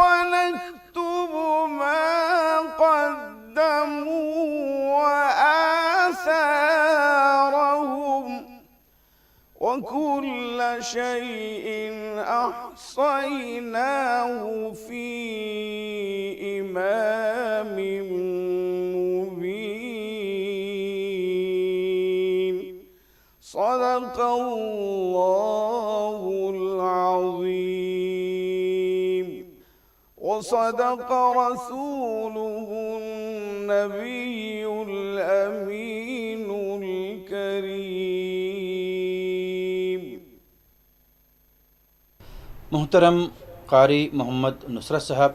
ونكتب ما قدموا وآثارهم وكل شيء أحصيناه في إمام مبين صدق الله العظيم وصدق رسوله النبي الأمين الكريم. محترم قاری محمد نصرت صاحب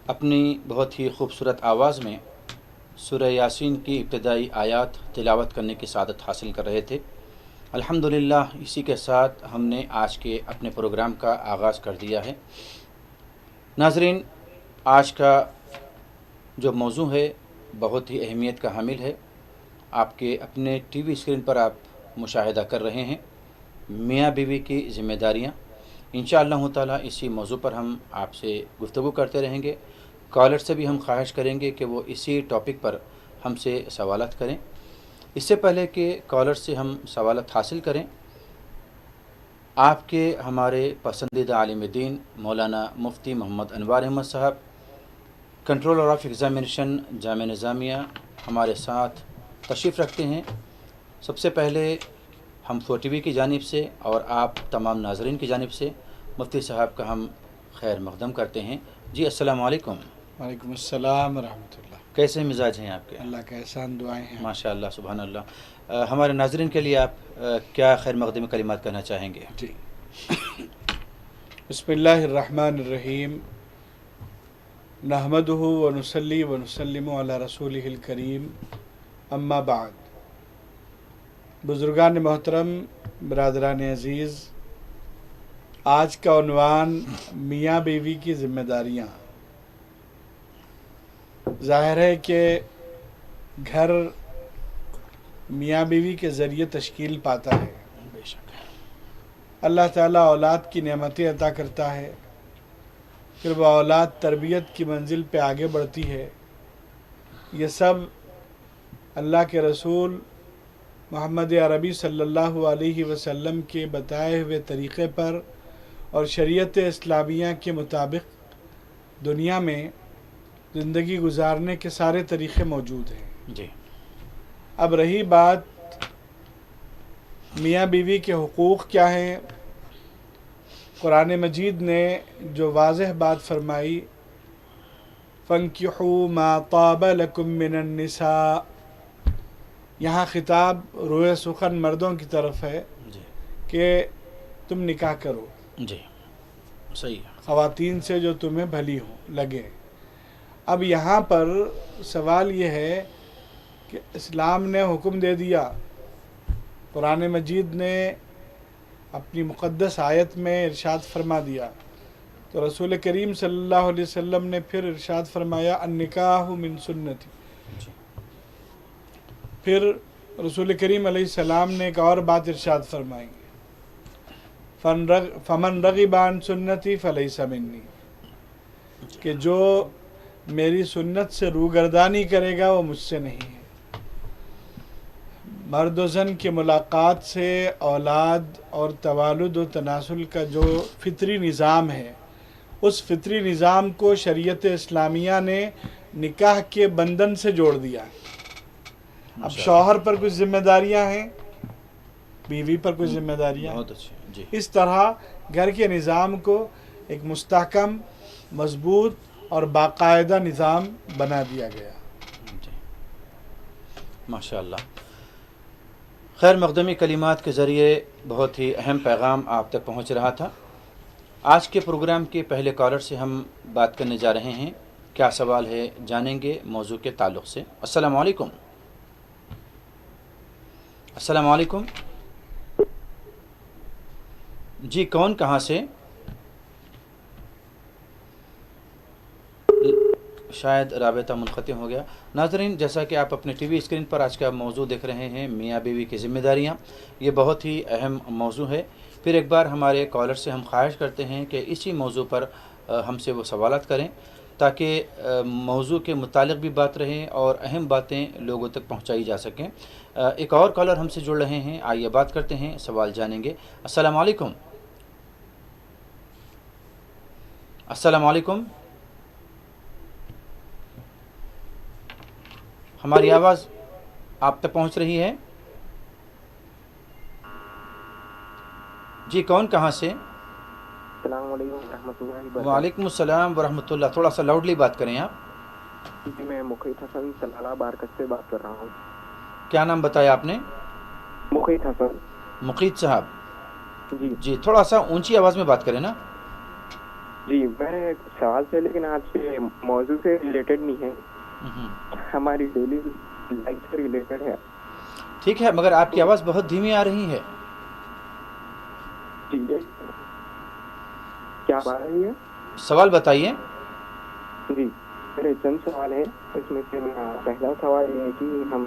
اپنی بہت ہی خوبصورت آواز میں سورہ یاسین کی ابتدائی آیات تلاوت کرنے کی سعادت حاصل کر رہے تھے. الحمدللہ اسی کے ساتھ ہم نے آج کے اپنے پروگرام کا آغاز کر دیا ہے. ناظرین، آج کا جو موضوع ہے بہت ہی اہمیت کا حامل ہے. آپ کے اپنے ٹی وی اسکرین پر آپ مشاہدہ کر رہے ہیں میاں بیوی کی ذمہ داریاں. انشاءاللہ تعالیٰ اسی موضوع پر ہم آپ سے گفتگو کرتے رہیں گے. کالر سے بھی ہم خواہش کریں گے کہ وہ اسی ٹاپک پر ہم سے سوالات کریں. اس سے پہلے کہ کالر سے ہم سوالات حاصل کریں، آپ کے ہمارے پسندیدہ عالم دین مولانا مفتی محمد انوار احمد صاحب، کنٹرولر آف ایگزامینیشن جامعہ نظامیہ، ہمارے ساتھ تشریف رکھتے ہیں. سب سے پہلے ہم فور ٹی وی کی جانب سے اور آپ تمام ناظرین کی جانب سے مفتی صاحب کا ہم خیر مقدم کرتے ہیں. جی السلام علیکم. وعلیکم السلام ورحمۃ اللہ. کیسے مزاج ہیں آپ کے؟ اللہ کا احسان، دعائیں ہیں. ماشاء اللہ، سبحان اللہ. ہمارے ناظرین کے لیے آپ کیا خیر مقدم کلمات کہنا چاہیں گے؟ جی بسم اللہ الرحمن الرحیم. نحمدہ ونصلی ونسلم علی رسولہ الکریم، اما بعد. بزرگان محترم، برادران عزیز، آج کا عنوان میاں بیوی کی ذمہ داریاں. ظاہر ہے کہ گھر میاں بیوی کے ذریعے تشکیل پاتا ہے. بے شک. اللہ تعالیٰ اولاد کی نعمتیں عطا کرتا ہے، پھر وہ اولاد تربیت کی منزل پہ آگے بڑھتی ہے. یہ سب اللہ کے رسول محمد عربی صلی اللہ علیہ وسلم کے بتائے ہوئے طریقے پر اور شریعت اسلامیہ کے مطابق دنیا میں زندگی گزارنے کے سارے طریقے موجود ہیں. جی. اب رہی بات میاں بیوی کے حقوق کیا ہیں، قرآن مجید نے جو واضح بات فرمائی، فَانْكِحُوا مَا طَابَ لَكُم مِّنَ النِّسَاءِ، یہاں خطاب روئے سخن مردوں کی طرف ہے جی. کہ تم نکاح کرو جی صحیح ہے. خواتین سے جو تمہیں بھلی ہو لگے. اب یہاں پر سوال یہ ہے کہ اسلام نے حکم دے دیا، قرآن مجید نے اپنی مقدس آیت میں ارشاد فرما دیا، تو رسول کریم صلی اللہ علیہ وسلم نے پھر ارشاد فرمایا النکاح من سنتی. پھر رسول کریم علیہ السلام نے ایک اور بات ارشاد فرمائی، فمن رغب عن سنتی فلیس منی، کہ جو میری سنت سے روگردانی کرے گا وہ مجھ سے نہیں ہے. مرد و زن کی ملاقات سے اولاد اور توالد و تناسل کا جو فطری نظام ہے، اس فطری نظام کو شریعت اسلامیہ نے نکاح کے بندھن سے جوڑ دیا. اب شوہر پر کچھ ذمہ داریاں ہیں، بیوی پر کچھ ذمہ داریاں. بہت اچھے. جی. اس طرح گھر کے نظام کو ایک مستحکم، مضبوط اور باقاعدہ نظام بنا دیا گیا. جی ماشاء اللہ. خیر مقدمی کلمات کے ذریعے بہت ہی اہم پیغام آپ تک پہنچ رہا تھا. آج کے پروگرام کے پہلے کالر سے ہم بات کرنے جا رہے ہیں. کیا سوال ہے جانیں گے موضوع کے تعلق سے. السلام علیکم. السلام علیکم. جی کون کہاں سے؟ شاید رابطہ منقطع ہو گیا. ناظرین، جیسا کہ آپ اپنے ٹی وی اسکرین پر آج کا موضوع دیکھ رہے ہیں میاں بیوی کی ذمہ داریاں، یہ بہت ہی اہم موضوع ہے. پھر ایک بار ہمارے کالر سے ہم خواہش کرتے ہیں کہ اسی موضوع پر ہم سے وہ سوالات کریں تاکہ موضوع کے متعلق بھی بات رہے اور اہم باتیں لوگوں تک پہنچائی جا سکیں۔ ایک اور کالر ہم سے جڑ رہے ہیں، آئیے بات کرتے ہیں، سوال جانیں گے۔ السلام علیکم۔ السلام علیکم، ہماری آواز آپ تک پہنچ رہی ہے؟ جی، کون کہاں سے؟ السلام علیکم ورحمۃ اللہ وبرکاتہ۔ وعلیکم السلام ورحمۃ اللہ، تھوڑا سا لاؤڈلی بات کریں آپ۔ جی، میں مقیت حسن سلالہ بارکت سے بات کر رہا ہوں۔ کیا نام بتایا آپ نے؟ مقیت حسن۔ مقیت صاحب، جی جی تھوڑا سا اونچی آواز میں بات کریں نا۔ جی، میں سوال سے لیکن آپ سے موضوع سے ریلیٹڈ نہیں ہے، ہماری ڈیلی لائف سے ریلیٹڈ ہے۔ ٹھیک ہے، مگر آپ کی آواز بہت دھیمی آ رہی ہے۔ جی، کیا بات رہی ہے؟ سوال بتائیے۔ جی، میرے چند سوال ہیں، اس میں سے میرا پہلا سوال یہ ہے کہ ہم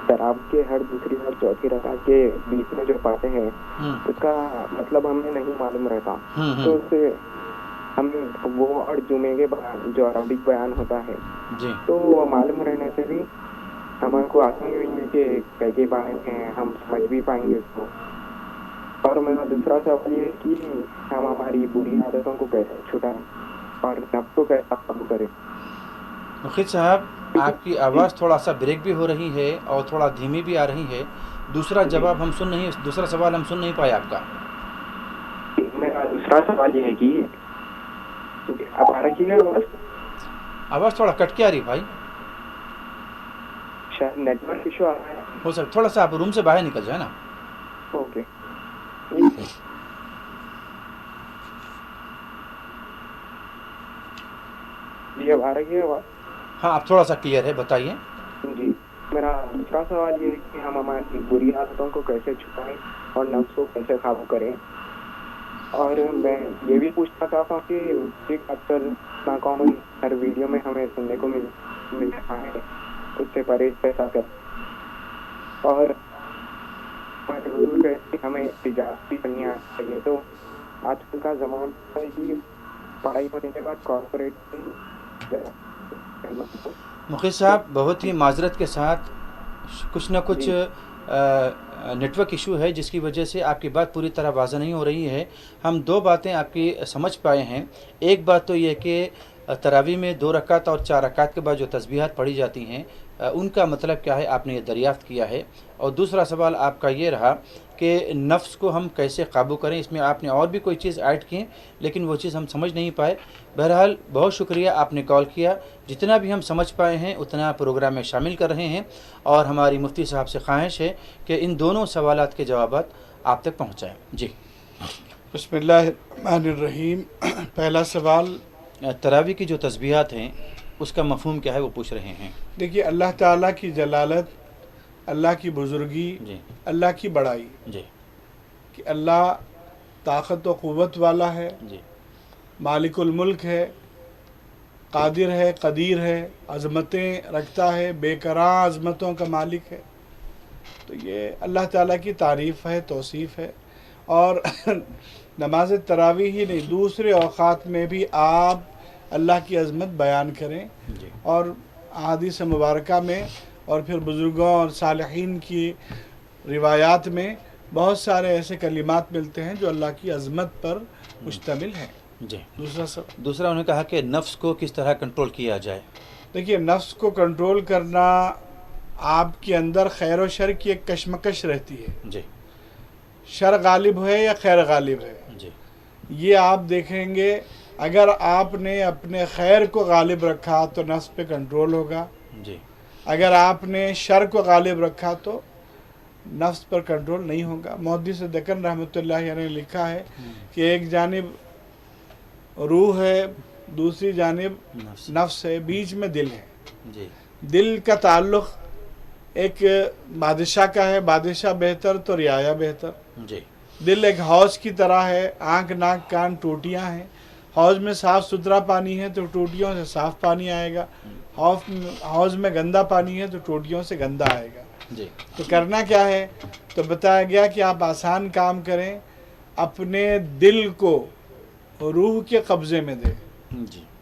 تراویح کے ہر دوسری اور چوتھی رکعت کے بیچ میں جو پڑھتے ہیں اس کا مطلب ہمیں نہیں معلوم رہتا، تو اس سے ہمیں وہ اور جمعے کے جو عربک بیان ہوتا ہے جی تو وہ معلوم رہنے سے بھی ہمارے کو آسانی ہوئی ہے کہ کئی بارے ہیں ہم سمجھ بھی پائیں گے اس کو۔ اور میرا دوسرا سوال یہ ہے کہ ہم ہماری بری عادتوں کو کیسے چھٹائیں اور نفس کو کیسے قابو کریں۔ مقیت صاحب، آپ کی آواز تھوڑا سا بریک بھی ہو رہی ہے اور تھوڑا دھیمی بھی آ رہی ہے۔ دوسرا جواب ہم دوسرا سوال ہم سن نہیں پائے آپ کا۔ میرا دوسرا سوال یہ ہے کہ اب آ رہی ہے آواز تھوڑا کٹ کے آ رہی بھائی، شاید نیٹ ورک ایشو آ رہا ہے۔ ہو سکتا تھوڑا سا آپ روم سے باہر نکل جائے نا۔ اوکے، جی اب آ رہی ہے آواز؟ ہاں، اب تھوڑا سا کلیئر ہے، بتائیے۔ جی، میرا دوسرا سوال یہ ہے کہ ہم ہماری بری عادتوں کو کیسے چھپائیں اور نفس کو کیسے قابو کریں۔ اور میں یہ بھی پوچھنا چاہتا ہوں کہ ایک اکثر ناکامل ہر ویڈیو میں ہمیں سننے کو مل رہا ہے اس سے پرہیز کیسا کر، اور ہمیں تجارت بھی کرنی آنی چاہیے۔ تو آج کل کا زمانہ ہے کہ پڑھائی ہونے کے بعد کارپوریٹ مقیت صاحب، بہت ہی معذرت کے ساتھ کچھ نہ کچھ نیٹ ورک ایشو ہے جس کی وجہ سے آپ کی بات پوری طرح واضح نہیں ہو رہی ہے۔ ہم دو باتیں آپ کی سمجھ پائے ہیں۔ ایک بات تو یہ کہ تراویح میں 2 رکعت اور 4 رکعت کے بعد جو تسبیحات پڑھی جاتی ہیں ان کا مطلب کیا ہے، آپ نے یہ دریافت کیا ہے۔ اور دوسرا سوال آپ کا یہ رہا کہ نفس کو ہم کیسے قابو کریں، اس میں آپ نے اور بھی کوئی چیز ایڈ کی لیکن وہ چیز ہم سمجھ نہیں پائے۔ بہرحال بہت شکریہ آپ نے کال کیا، جتنا بھی ہم سمجھ پائے ہیں اتنا پروگرام میں شامل کر رہے ہیں، اور ہماری مفتی صاحب سے خواہش ہے کہ ان دونوں سوالات کے جوابات آپ تک پہنچائیں۔ جی، بسم اللہ الرحمن الرحیم۔ پہلا سوال، تراویح کی جو تسبیحات ہیں اس کا مفہوم کیا ہے وہ پوچھ رہے ہیں۔ دیکھیے اللہ تعالیٰ کی جلالت، اللہ کی بزرگی، جی اللہ کی بڑائی، جی کہ اللہ طاقت و قوت والا ہے، جی مالک الملک ہے، قادر ہے، قدیر ہے، عظمتیں رکھتا ہے، بے کران عظمتوں کا مالک ہے۔ تو یہ اللہ تعالیٰ کی تعریف ہے، توصیف ہے۔ اور نماز تراویح ہی نہیں، دوسرے اوقات میں بھی آپ اللہ کی عظمت بیان کریں، جی اور احادیث مبارکہ میں اور پھر بزرگوں اور صالحین کی روایات میں بہت سارے ایسے کلمات ملتے ہیں جو اللہ کی عظمت پر مشتمل ہیں۔ جی دوسرا انہوں نے کہا کہ نفس کو کس طرح کنٹرول کیا جائے۔ دیکھیے، نفس کو کنٹرول کرنا، آپ کے اندر خیر و شر کی ایک کشمکش رہتی ہے، جی شر غالب ہے یا خیر غالب ہے۔ جی یہ آپ دیکھیں گے، اگر آپ نے اپنے خیر کو غالب رکھا تو نفس پہ کنٹرول ہوگا، جی اگر آپ نے شر کو غالب رکھا تو نفس پر کنٹرول نہیں ہوگا۔ محدث دکن رحمۃ اللہ علیہ نے لکھا ہے کہ ایک جانب روح ہے، دوسری جانب نفس ہے، بیچ میں دل ہے۔ جی دل کا تعلق ایک بادشاہ کا ہے، بادشاہ بہتر تو رعایا بہتر۔ جی دل ایک حوض کی طرح ہے، آنکھ ناک کان ٹوٹیاں ہیں۔ حوض میں صاف ستھرا پانی ہے تو ٹوٹیوں سے صاف پانی آئے گا، حوض میں گندا پانی ہے تو ٹوٹیوں سے گندا آئے گا۔ جی تو کرنا کیا ہے؟ تو بتایا گیا کہ آپ آسان کام کریں، اپنے دل کو روح کے قبضے میں دیں۔ جی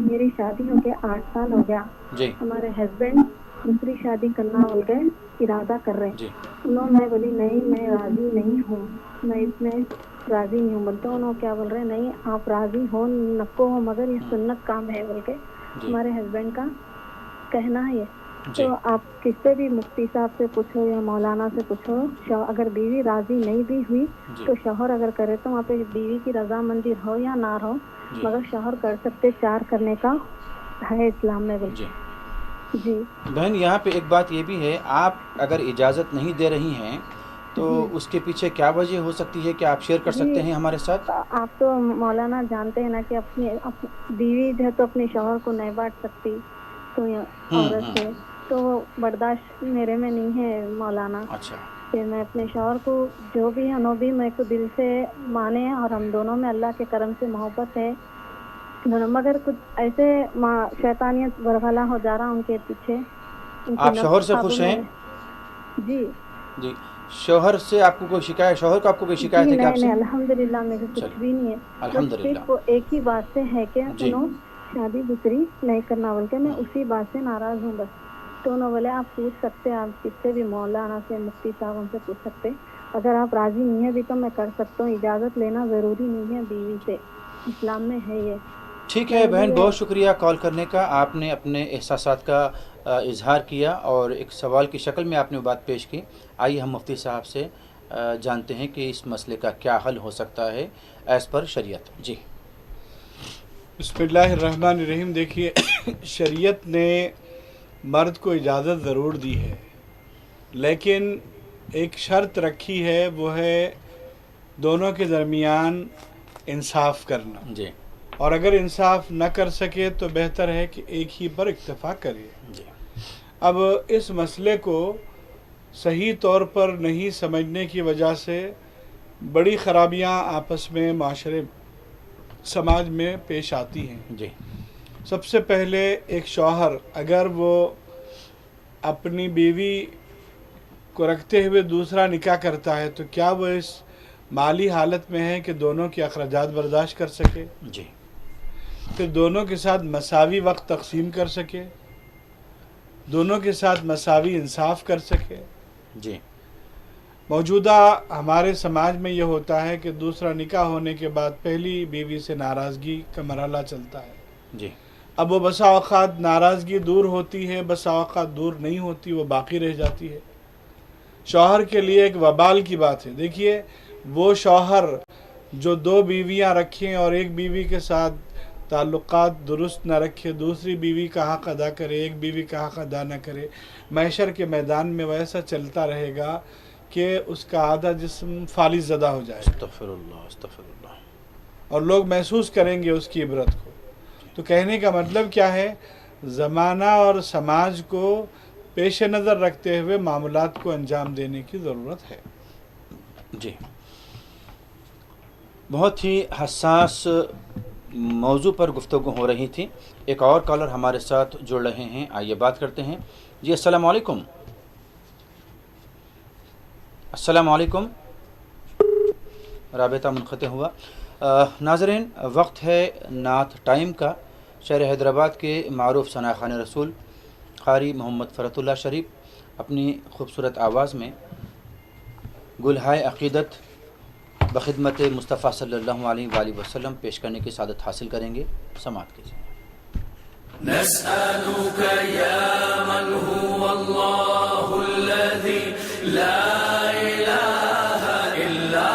میری شادی ہو گیا 8 سال ہو گیا. جی ہمارے ہسبینڈ دوسری شادی کرنا بول کے ارادہ کر رہے. جی میں بولی نہیں میں راضی نہیں ہوں, میں اس میں راضی نہیں ہوں. بولتے انہوں کیا بول رہے نہیں آپ راضی ہو نکو ہو مگر یہ سنت کام ہے بول کے ہمارے ہسبینڈ کا کہنا ہے. جی تو آپ کس سے بھی مفتی صاحب سے پوچھو یا مولانا سے پوچھو, اگر بیوی راضی نہیں بھی ہوئی تو شوہر اگر کرے تو وہاں پہ بیوی کی رضامندی ہو یا نہ ہو مگر شوہر کر سکتے, 4 کرنے کا ہے اسلام میں. جی جی بہن یہاں پہ ایک بات یہ بھی ہے, آپ اگر اجازت نہیں دے رہی ہیں تو اس کے پیچھے کیا وجہ ہو سکتی ہے کہ آپ شیئر کر سکتے ہیں ہمارے ساتھ؟ آپ تو مولانا جانتے ہیں نا کہ اپنی بیوی جو ہے تو اپنے شوہر کو نہیں بانٹ سکتی تو عورت سے, تو برداشت میرے میں نہیں ہے مولانا. اچھا کہ میں اپنے شوہر کو جو بھی ہے انہوں بھی میرے کو دل سے مانے اور ہم دونوں میں اللہ کے کرم سے محبت ہے دونوں, مگر کچھ ایسے شیطانیت برغلا ہو جا رہا ان کے پیچھے. آپ شوہر سے خوش ہیں؟ جی جی شوہر سے آپ کو کوئی شکایت, شوہر کو آپ کو کوئی شکایت ہے کہ آپ سے؟ نہیں الحمدللہ میرے کچھ بھی نہیں ہے. الحمدللہ صرف ایک ہی بات سے ہے کہ انہوں شادی دوسری نہیں کرنا بول کے میں اسی بات سے ناراض ہوں بس. تو انہوں بولے آپ پوچھ سکتے, آپ کس سے بھی مولانا سے مفتی صاحب ان سے پوچھ سکتے, اگر آپ راضی نہیں ہیں بھی تو میں کر سکتا ہوں. اجازت لینا ضروری نہیں ہے بیوی سے, اسلام میں ہے یہ. ٹھیک ہے بہن, بہت شکریہ کال کرنے کا. آپ نے اپنے احساسات کا اظہار کیا اور ایک سوال کی شکل میں آپ نے بات پیش کی. آئیے ہم مفتی صاحب سے جانتے ہیں کہ اس مسئلے کا کیا حل ہو سکتا ہے ایز پر شریعت. جی بسم اللہ الرحمن الرحیم. دیکھیے شریعت نے مرد کو اجازت ضرور دی ہے لیکن ایک شرط رکھی ہے, وہ ہے دونوں کے درمیان انصاف کرنا. جی اور اگر انصاف نہ کر سکے تو بہتر ہے کہ ایک ہی پر اکتفا کرے. جی اب اس مسئلے کو صحیح طور پر نہیں سمجھنے کی وجہ سے بڑی خرابیاں آپس میں معاشرے سماج میں پیش آتی ہیں. جی سب سے پہلے ایک شوہر اگر وہ اپنی بیوی کو رکھتے ہوئے دوسرا نکاح کرتا ہے تو کیا وہ اس مالی حالت میں ہے کہ دونوں کے اخراجات برداشت کر سکے, جی پھر دونوں کے ساتھ مساوی وقت تقسیم کر سکے, دونوں کے ساتھ مساوی انصاف کر سکے؟ جی موجودہ ہمارے سماج میں یہ ہوتا ہے کہ دوسرا نکاح ہونے کے بعد پہلی بیوی سے ناراضگی کا مرحلہ چلتا ہے. جی اب وہ بسا اوقات ناراضگی دور ہوتی ہے, بسا اوقات دور نہیں ہوتی, وہ باقی رہ جاتی ہے. شوہر کے لیے ایک وبال کی بات ہے. دیکھیے وہ شوہر جو 2 بیویاں رکھیں اور ایک بیوی کے ساتھ تعلقات درست نہ رکھے, دوسری بیوی کا حق ادا کرے, ایک بیوی کا حق ادا نہ کرے, محشر کے میدان میں ویسا چلتا رہے گا کہ اس کا آدھا جسم فالج زدہ ہو جائے. استغفر اللہ استغفر اللہ. اور لوگ محسوس کریں گے اس کی عبرت کو. تو کہنے کا مطلب کیا ہے, زمانہ اور سماج کو پیش نظر رکھتے ہوئے معاملات کو انجام دینے کی ضرورت ہے. جی بہت ہی حساس موضوع پر گفتگو ہو رہی تھی. ایک اور کالر ہمارے ساتھ جڑ رہے ہیں, آئیے بات کرتے ہیں. جی السلام علیکم. السلام علیکم. رابطہ منقطع ہوا. ناظرین وقت ہے نعت ٹائم کا. شہر حیدرآباد کے معروف ثناء خوان رسول قاری محمد فرت اللہ شریف اپنی خوبصورت آواز میں گلہائے عقیدت بخدمت مصطفیٰ صلی اللہ علیہ وآلہ وسلم پیش کرنے کی سعادت حاصل کریں گے. سماعت کیجیے. نسألك يا من هو الله الذي لا إله إلا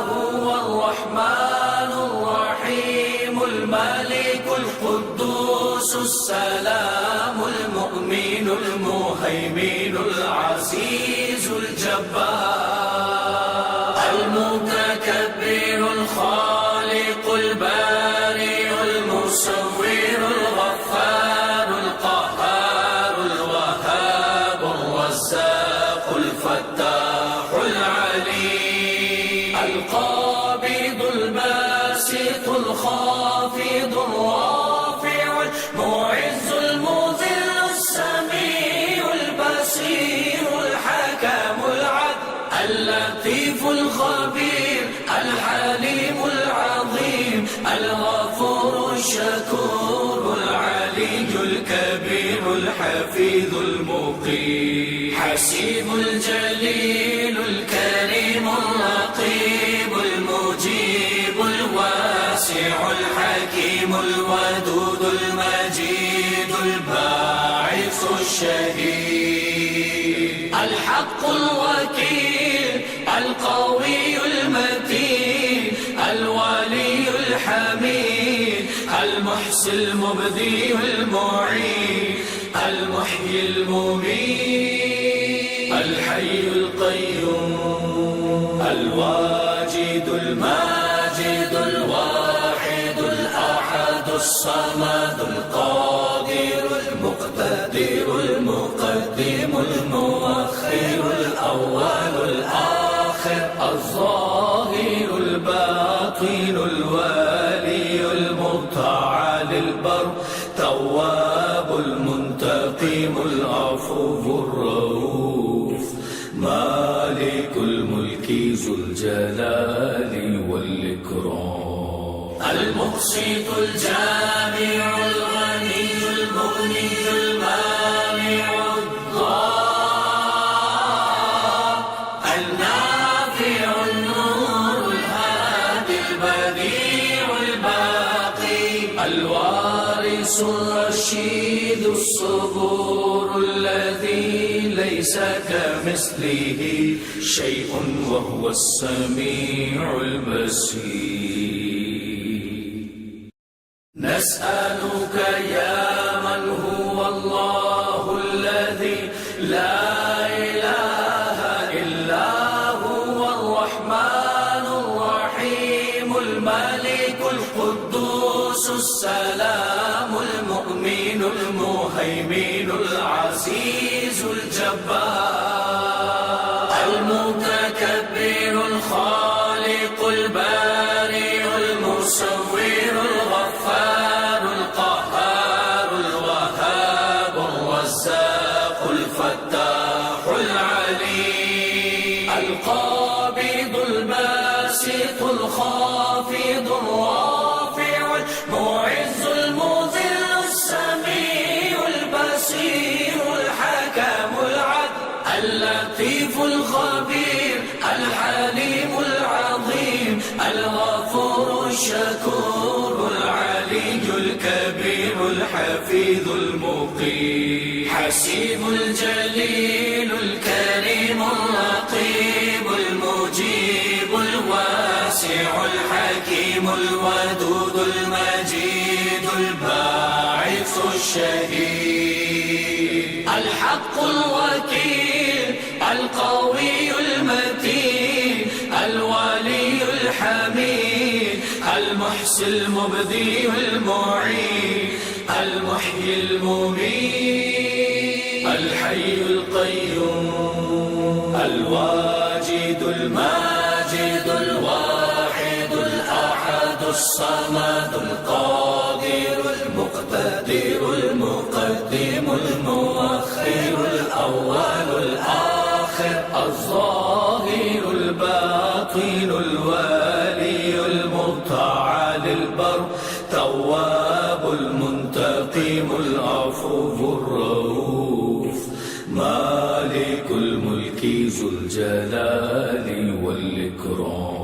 هو الرحمن الرحيم الملك القدوس السلام المؤمن المهيمن العزيز الجبار المتكبر الخالق البارئ المصور الغفار القهار الوهاب الرزاق الفتاح العليم القابض الباسط الخافض الرافع المعز المذل السميع البصير الحكم العدل اللطيف الخبير الحليم العظيم الغفور الشكور المقيم حسيب الجليل الكريم الرقيب المجيب الواسع الحكيم الودود المجيد الباعث الشهيد الحق الوكيل القوي المتين الولي الحميد المحصي المبدي المعين المحيي المميت الحي القيوم الواجد الماجد الواحد الأحد الصمد القادر المقتدر المقدم المؤخر الأول الآخر الظاهر الباطن الوالي المتعال البر تواب المنتقم العفو الرؤوف مالك الملك ذو الجلال والإكرام المقسط الجامع الغني المغني المانع الضار النافع النور الهادي البديع الباقي الوارث الرشيد الصبور الذي ليس كمثله شيء وهو السميع البصير نسألك يا من هو الله الذي لا إله إلا هو الرحمن الرحيم الملك القدوس السلام المؤمن المهيمن العزيز الجبار المتكبر الخالق البارئ المصور الغفار القهار الوهاب الرزاق الفتاح العليم القابض الباسط الخافض الرافع المعز المذل السميع البصير الحكم العدل اللطيف الخبير الحليم العظيم الغفور الشكور العلي الكبير الحفيظ المقيم حسيب الجليل الكريم الرقيب المجيب الواسع الحكيم الودود المجيد الباعث الشهيد الحق الوكيل القوي المتين الولي الحميد المحصي المبدي المعين المحيي المميت الحي القيوم الواجد الماجد الواحد الأحد الصمد القادر المقتدر المقدم المؤخر الأول الآخر الظاهر الباطن الوالي المتعال البر تواب المنتقم العفو الرؤوف مالك الملك ذو الجلال والإكرام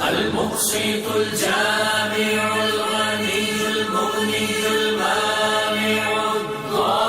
المقسط الجامع الغني المغني المانع الضار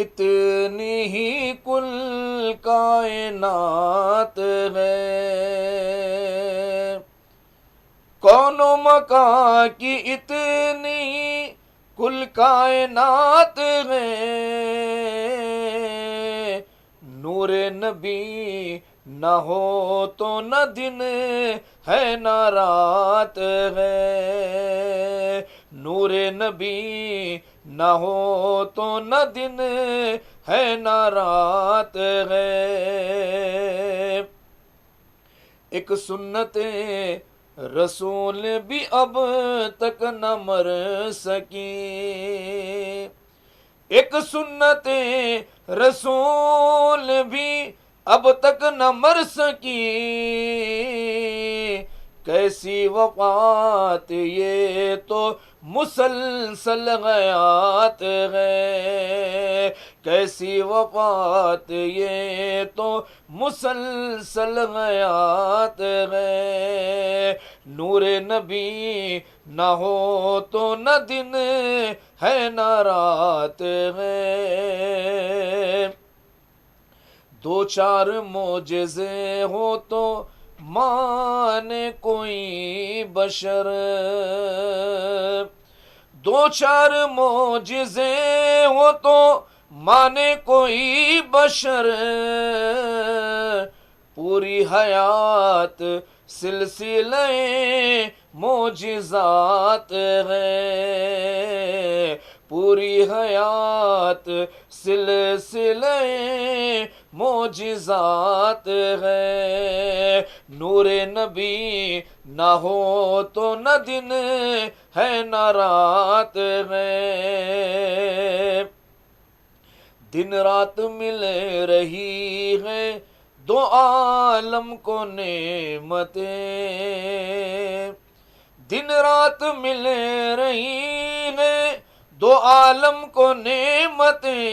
اتنی ہی کل کائنات ہے، کون و مکان کی اتنی کل کائنات ہے، نور نبی نہ ہو تو نہ دن ہے نہ رات ہے، نور نبی نہ ہو تو نہ دن ہے نہ رات ہے، ایک سنت رسول بھی اب تک نہ مر سکی، ایک سنت رسول بھی اب تک نہ مر سکی، کیسی وفات یہ تو مسلسل حیات ہے، کیسی وفات یہ تو مسلسل حیات ہے، نور نبی نہ ہو تو نہ دن ہے نہ رات ہے، دو چار معجزے ہو تو مانے کوئی بشر، دو چار معجزے ہو تو مانے کوئی بشر، پوری حیات سلسلے معجزات ہے، پوری حیات سلسلے معجزات ہے، نور نبی نہ ہو تو نہ دن ہے نہ رات ہے، دن رات مل رہی ہے دو عالم کو نعمتیں، دن رات مل رہی ہے دو عالم کو نعمتیں،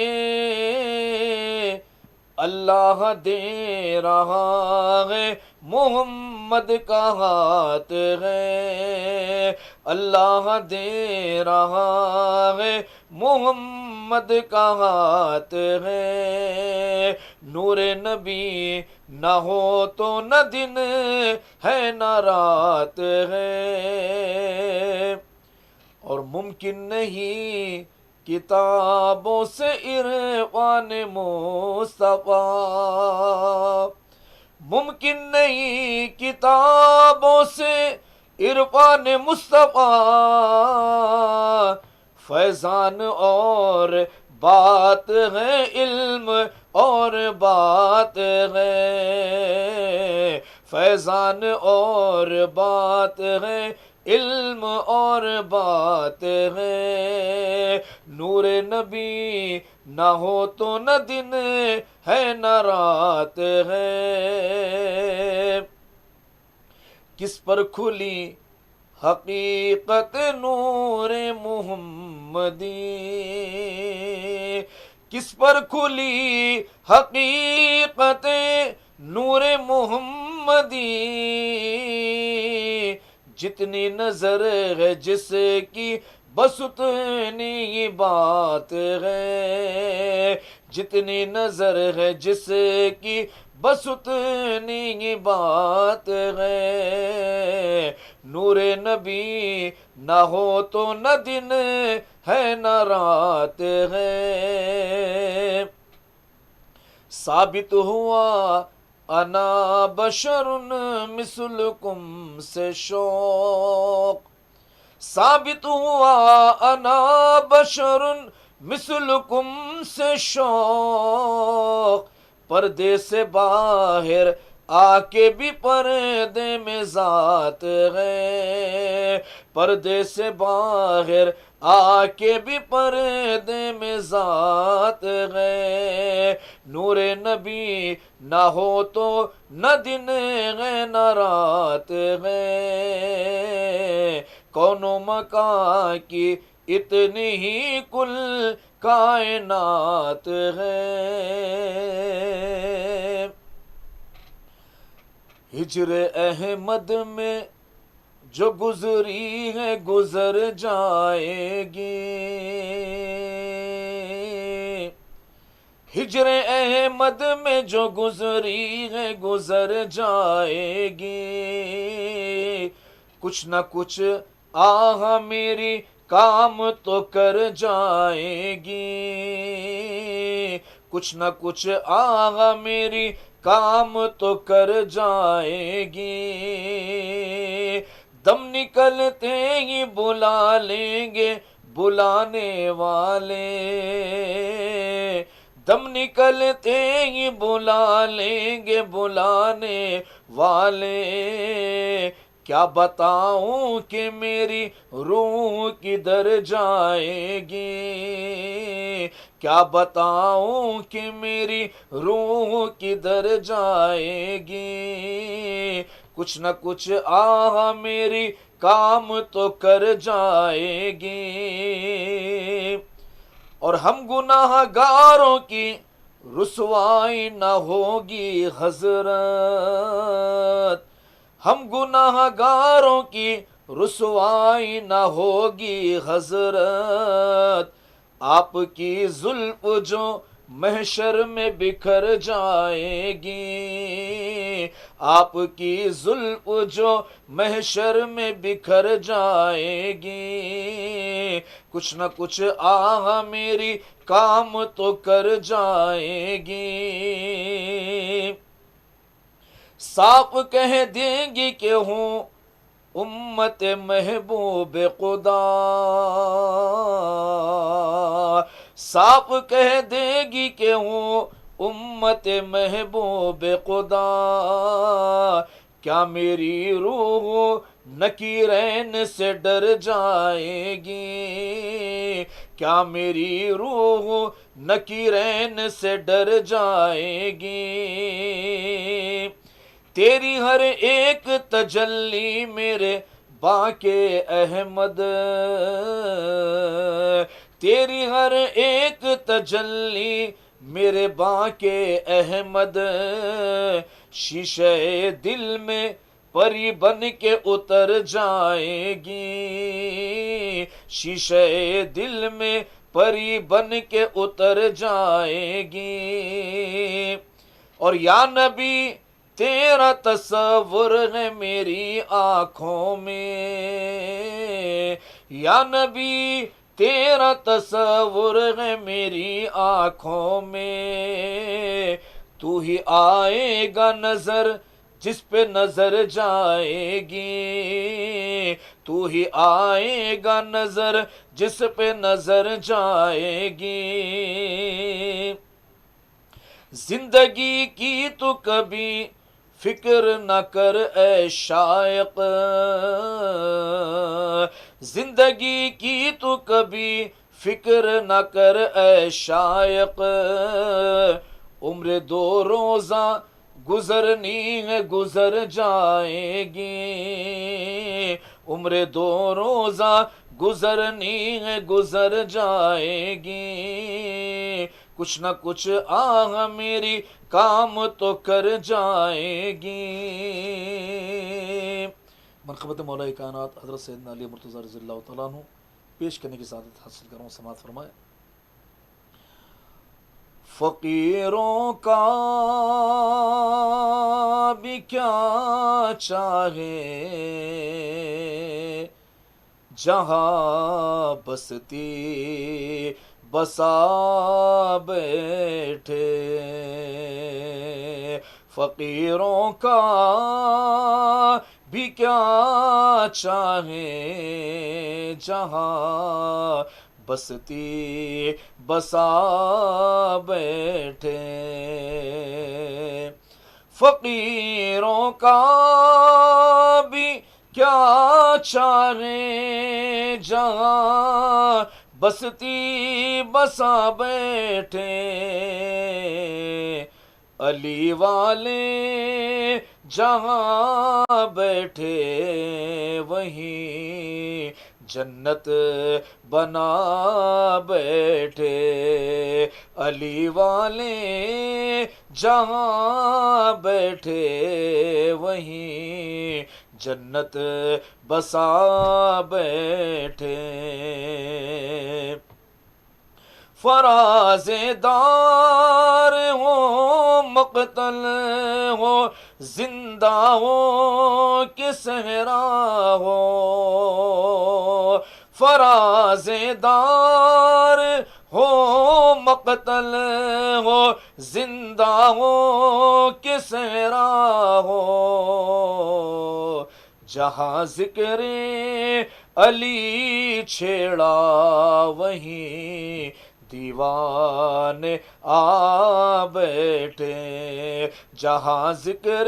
اللہ دے رہا ہے محمد کا ہاتھ ہے، اللہ دے رہا ہے محمد کا ہاتھ ہے، نور نبی نہ ہو تو نہ دن ہے نہ رات ہے، اور ممکن نہیں کتابوں سے عرفان مصطفیٰ، ممکن نہیں کتابوں سے عرفان مصطفیٰ، فیضان اور بات ہے علم اور بات ہے، فیضان اور بات ہے علم اور بات ہے، نور نبی نہ ہو تو نہ دن ہے نہ رات ہے، کس پر کھلی حقیقت نور محمدی، کس پر کھلی حقیقت نور محمدی، جتنی نظر ہے جس کی بس اتنی ہی بات ہے، جتنی نظر ہے جس کی بس اتنی ہی بات ہے، نور نبی نہ ہو تو نہ دن ہے نہ رات ہے، ثابت ہوا انا بشر مثلکم سے شوق، ثابت ہوا انا بشر مثلکم سے شوق، پردے سے باہر آ کے بھی پردے میں ذات ہے، پردے سے باہر آ کے بھی پردے میں ذات ہے، نور نبی نہ ہو تو نہ دن ہے نہ رات ہے، کون و مکان کی اتنی ہی کل کائنات ہے، ہجر احمد میں جو گزری ہے گزر جائے گی، ہجر احمد میں جو گزری ہے گزر جائے گی، کچھ نہ کچھ آہ میری کام تو کر جائے گی، کچھ نہ کچھ آہ میری کام تو کر جائے گی، دم نکلتے ہی بلا لیں گے بلانے والے، دم نکلتے ہی بلا لیں گے بلانے والے، کیا بتاؤں کہ میری روح کدھر جائے گی، کیا بتاؤں کہ میری روح کدھر جائے گی، کچھ نہ کچھ آہ میری کام تو کر جائے گی، اور ہم گناہ گاروں کی رسوائی نہ ہوگی حضرت، ہم گناہ گاروں کی رسوائی نہ ہوگی حضرت، آپ کی زلف جو محشر میں بکھر جائے گی، آپ کی زلف جو محشر میں بکھر جائے گی، کچھ نہ کچھ آہ میری کام تو کر جائے گی، صاف کہہ دیں گی کہ ہوں امت محبوب خدا، صاف کہہ دے گی کہ ہوں امت محبوب خدا، کیا میری روح نکیرین سے ڈر جائے گی، کیا میری روح نکیرین سے ڈر جائے گی، تیری ہر ایک تجلی میرے باقی احمد، تیری ہر ایک تجلی میرے باقی احمد، شیشے دل میں پری بن کے اتر جائے گی، شیشے دل میں پری بن کے اتر جائے گی، اور یا نبی تیرا تصور ہے میری آنکھوں میں، یا نبی تیرا تصور ہے میری آنکھوں میں، تو ہی آئے گا نظر جس پہ نظر جائے گی، تو ہی آئے گا نظر جس پہ نظر جائے گی، زندگی کی تو کبھی فکر نہ کر اے شائق، زندگی کی تو کبھی فکر نہ کر اے شائق، عمر دو روزہ گزرنی ہے گزر جائے گی، عمر دو روزہ گزرنی ہے گزر جائے گی، کچھ نہ کچھ آہ میری کام تو کر جائے گی۔ منقبت مولا کائنات حضرت سیدنا علی مرتضیٰ رضی اللہ تعالیٰ عنہ پیش کرنے کی سعادت حاصل کروں، سماعت فرمائے۔ فقیروں کا بھی کیا چاہے جہاں بستی بسا بیٹھے، فقیروں کا بھی کیا چاہے جہاں بستی بسا بیٹھے، فقیروں کا بھی کیا چاہے جہاں بستی بسا بیٹھے، علی والے جہاں بیٹھے وہیں جنت بنا بیٹھے، علی والے جہاں بیٹھے وہیں جنت بسا بیٹھے، فرازدار ہو مقتل ہو زندہ ہو کہ صحرا ہو فرازدار ہو مقتل ہو زندہ ہو کہ صحرا ہو جہاں ذکر علی چھیڑا وہیں دیوانے آ بیٹھے جہاں ذکر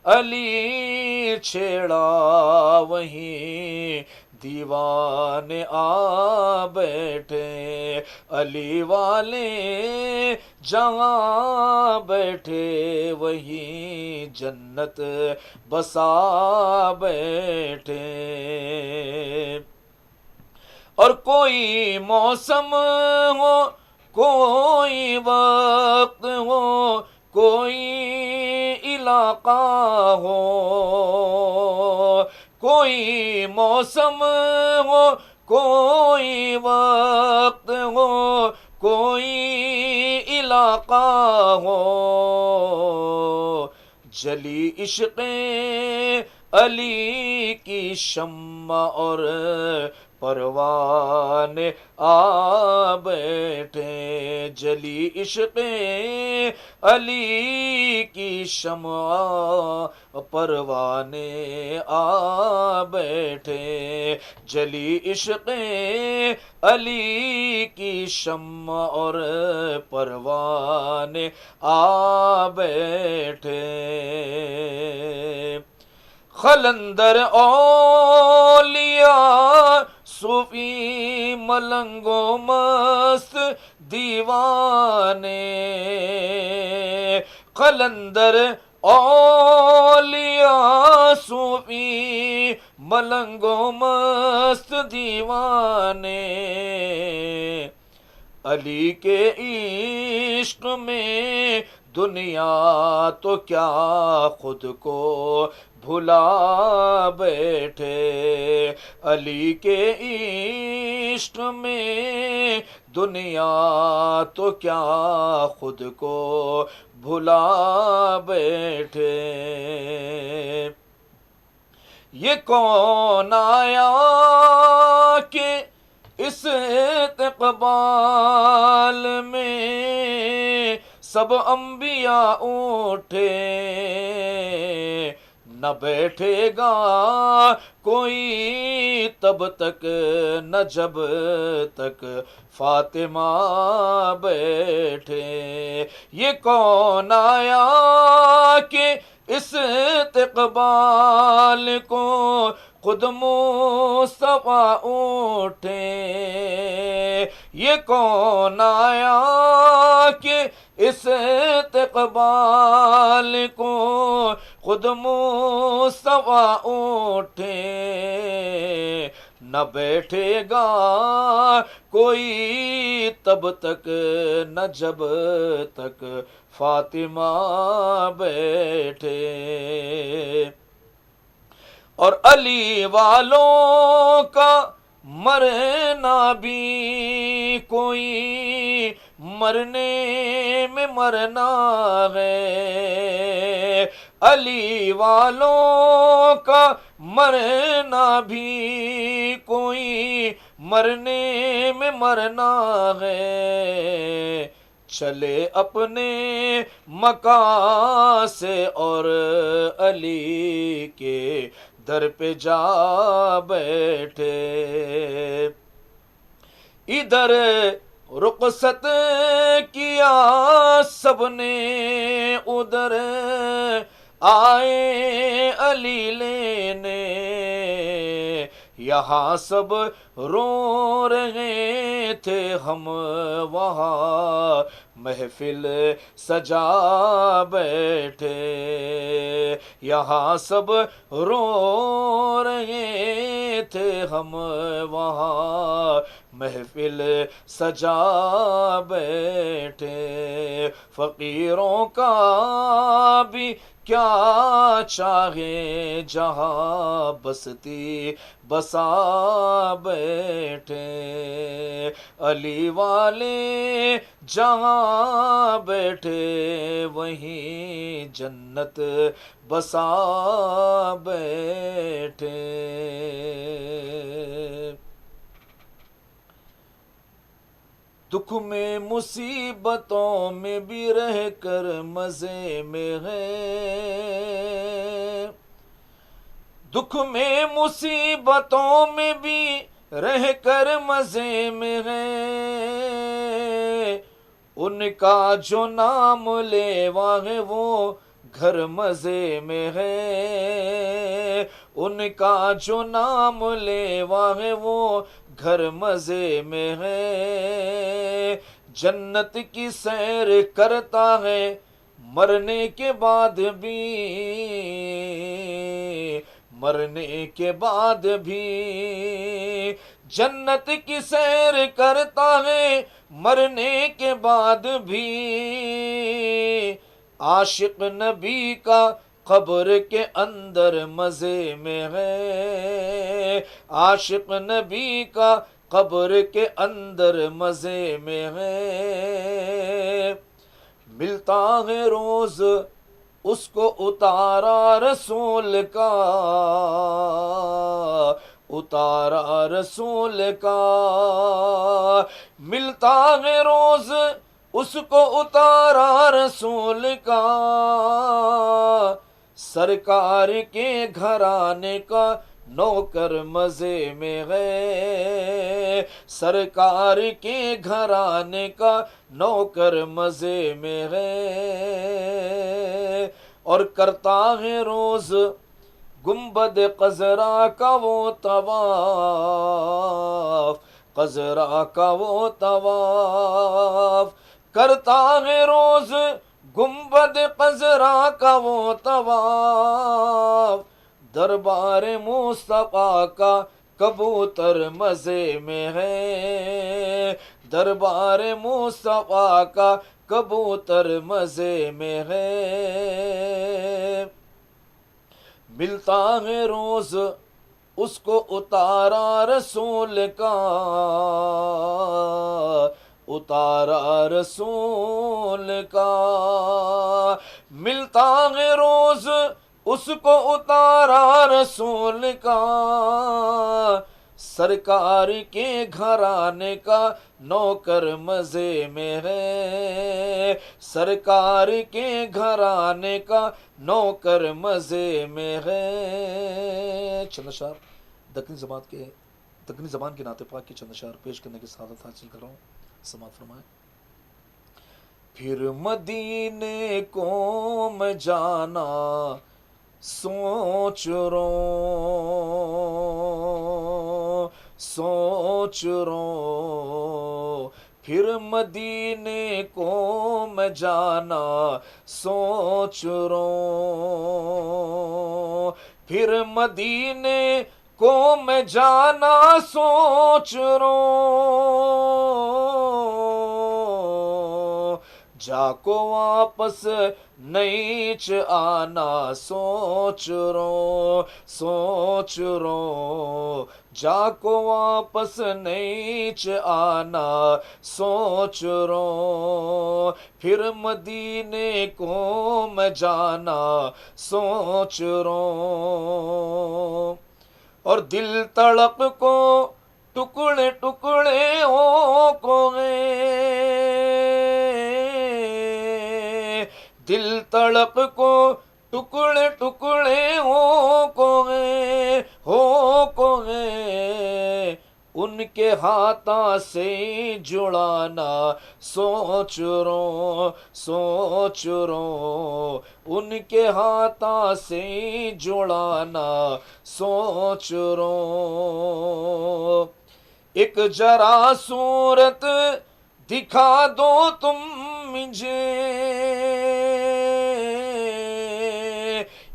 علی چھیڑا وہیں دیوانے آ بیٹھے علی والے جہاں بیٹھے وہیں جنت بسا بیٹھے اور کوئی موسم ہو کوئی وقت ہو کوئی علاقہ ہو کوئی موسم ہو کوئی وقت ہو کوئی علاقہ ہو جلی عشق علی کی شمع اور پروانے آ بیٹھے جلی عشق علی کی شمع پروانے آ بیٹھے جلی عشق علی کی شمع اور پروانے آ بیٹھے خلندر اولیاء صوفی ملنگ و مست دیوانے قلندر اولیاء صوفی ملنگ و مست دیوانے علی کے عشق میں دنیا تو کیا خود کو بھلا بیٹھے علی کے عشق میں دنیا تو کیا خود کو بھلا بیٹھے یہ کون آیا کہ اس استقبال میں سب انبیاء اٹھے نہ بیٹھے گا کوئی تب تک نہ جب تک فاطمہ بیٹھے یہ کون آیا کہ اس استقبال کو خود مصطفیٰ اٹھے یہ کون آیا کہ اس استقبال کو خود مصطفیٰ اٹھے نہ بیٹھے گا کوئی تب تک نہ جب تک فاطمہ بیٹھے اور علی والوں کا مرنا بھی کوئی مرنے میں مرنا ہے علی والوں کا مرنا بھی کوئی مرنے میں مرنا ہے چلے اپنے مکان سے اور علی کے در پہ جا بیٹھے ادھر رخصت کیا سب نے ادھر آئے علی لینے یہاں سب رو رہے تھے ہم وہاں محفل سجا بیٹھے یہاں سب رو رہے تھے ہم وہاں محفل سجا بیٹھے، فقیروں کا بھی کیا چاہے جہاں بستی بسا بیٹھے، علی والے جہاں بیٹھے وہیں جنت بسا بیٹھے۔ دکھ میں مصیبتوں میں بھی رہ کر مزے میں ہے، دکھ میں مصیبتوں میں بھی رہ کر مزے میں ہے، ان کا جو نام لیوا ہے وہ گھر مزے میں ہے، ان کا جو نام لیوا ہے وہ گھر مزے میں ہے، جنت کی سیر کرتا ہے مرنے کے بعد بھی، مرنے کے بعد بھی جنت کی سیر کرتا ہے مرنے کے بعد بھی، عاشق نبی کا قبر کے اندر مزے میں ہے، عاشق نبی کا قبر کے اندر مزے میں ہے، ملتا ہے روز اس کو اتارا رسول کا، اتارا رسول کا، ملتا ہے روز اس کو اتارا رسول کا، سرکار کے گھرانے کا نوکر مزے میں ہے، سرکار کے گھرانے کا نوکر مزے میں ہے، اور کرتا ہے روز گنبد قذرا کا وہ طواف، قذرا کا وہ طواف، کرتا ہے روز گنبد قذرا کا وہ طواف، دربار مصطفیٰ کا کبوتر مزے میں ہے، دربار مصطفیٰ کا کبوتر مزے میں ہے، ملتا ہے روز اس کو اتارا رسول کا، اتارا رسول کا، ملتا ہے روز اس کو اتارا رسول کا، سرکار کے گھرانے کا نوکر مزے میں ہے، سرکار کے گھرانے کا نوکر مزے میں ہے۔ چند اشعار دکنی زبان کے نعت پاک کی چند اشعار پیش کرنے کی سعادت حاصل کر رہا ہوں، سماعت فرمائیں۔ پھر مدینے کو میں جانا سوچ رو، سوچ رو، پھر مدینے کو میں جانا سوچ رو، پھر مدینے کو میں جانا سوچ رو، جا کو واپس نیچ آنا سوچ رو، سوچ رو، جا کو واپس نیچ آنا سوچ رو، پھر مدینے کو میں جانا سوچ رو، اور دل تڑپ کو ٹکڑے ٹکڑے ہو گئے، دل تڑپ کو ٹکڑے ٹکڑے ہو گئے، ہو گئے، ان کے ہاتھوں سے جڑانا سوچ رو، سوچ رو، ان کے ہاتھوں سے جڑانا سوچ رو، ایک ذرا صورت دکھا دو تم مجھے،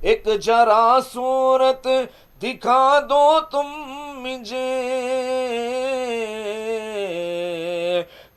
ایک ذرا صورت دکھا دو تم مجھے،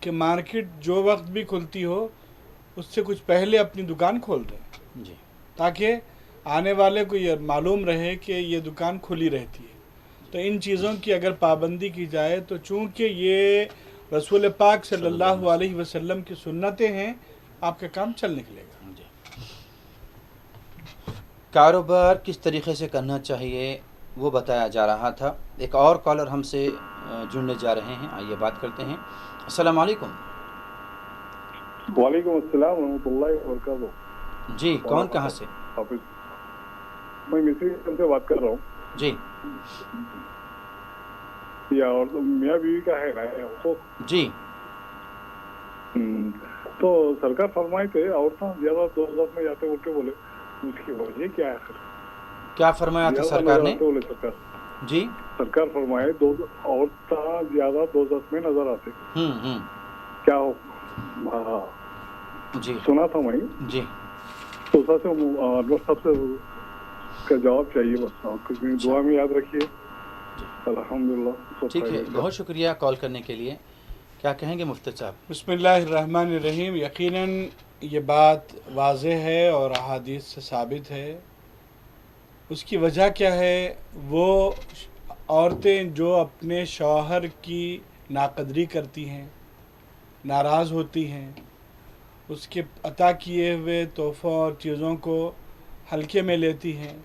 کہ مارکیٹ جو وقت بھی کھلتی ہو اس سے کچھ پہلے اپنی دکان کھول دیں جی تاکہ آنے والے کو یہ معلوم رہے کہ یہ دکان کھلی رہتی ہے. تو ان چیزوں کی اگر پابندی کی جائے تو چونکہ یہ رسول پاک صلی اللہ علیہ وسلم کی سنتیں ہیں آپ کا کام چل نکلے گا. جی. کاروبار کس طریقے سے کرنا چاہیے وہ بتایا جا رہا تھا. ایک اور کالر ہم سے جڑنے جا رہے ہیں, آئیے بات کرتے ہیں. السلام علیکم. وعلیکم السلام ورحمۃ اللہ وبرکاتہ. جی کون کہاں سے؟ میں مصری سے بات کر رہا ہوں. جی اور میاں بیوی کا ہے نا جی. تو سرکار فرمائے تھے عورتیں زیادہ دوزخ میں جاتے بولتے بولے, اس کی وجہ کیا ہے؟ کیا فرمایا تھا سرکار نے؟ بولے سرکار جی سرکار فرمائے عورتیں زیادہ دوزخ میں نظر آتے کیا ہو؟ ہاں جی سنا تھا میں. جی تو سے انور صاحب سے کا جواب چاہیے بس, دعا میں یاد رکھیے. الحمدللہ. ٹھیک ہے, بہت شکریہ کال کرنے کے لیے. کیا کہیں گے مفتی صاحب؟ بسم اللہ الرحمن الرحیم. یقیناً یہ بات واضح ہے اور احادیث سے ثابت ہے. اس کی وجہ کیا ہے؟ وہ عورتیں جو اپنے شوہر کی ناقدری کرتی ہیں, ناراض ہوتی ہیں, اس کے عطا کیے ہوئے تحفوں اور چیزوں کو ہلکے میں لیتی ہیں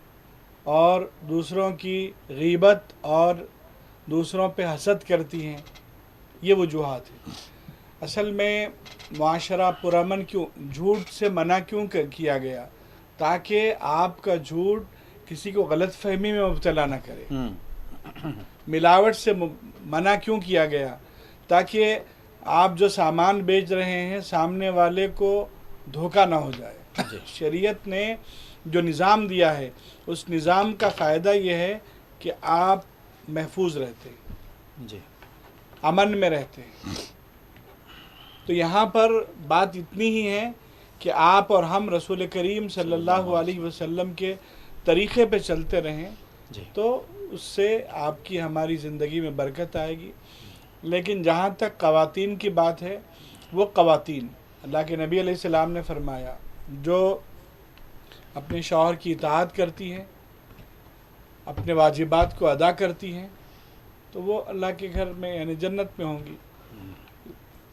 اور دوسروں کی غیبت اور دوسروں پہ حسد کرتی ہیں, یہ وجوہات ہیں. اصل میں معاشرہ پرامن کیوں جھوٹ سے منع کیوں کیا گیا؟ تاکہ آپ کا جھوٹ کسی کو غلط فہمی میں مبتلا نہ کرے. ملاوٹ سے منع کیوں کیا گیا؟ تاکہ آپ جو سامان بیچ رہے ہیں سامنے والے کو دھوکہ نہ ہو جائے. شریعت نے جو نظام دیا ہے اس نظام کا فائدہ یہ ہے کہ آپ محفوظ رہتے ہیں, جی امن میں رہتے ہیں. تو یہاں پر بات اتنی ہی ہے کہ آپ اور ہم رسول کریم صلی اللہ علیہ وسلم کے طریقے پہ چلتے رہیں تو اس سے آپ کی ہماری زندگی میں برکت آئے گی. لیکن جہاں تک خواتین کی بات ہے, وہ خواتین اللہ کے نبی علیہ السلام نے فرمایا جو اپنے شوہر کی اطاعت کرتی ہیں, اپنے واجبات کو ادا کرتی ہیں, تو وہ اللہ کے گھر میں یعنی جنت میں ہوں گی.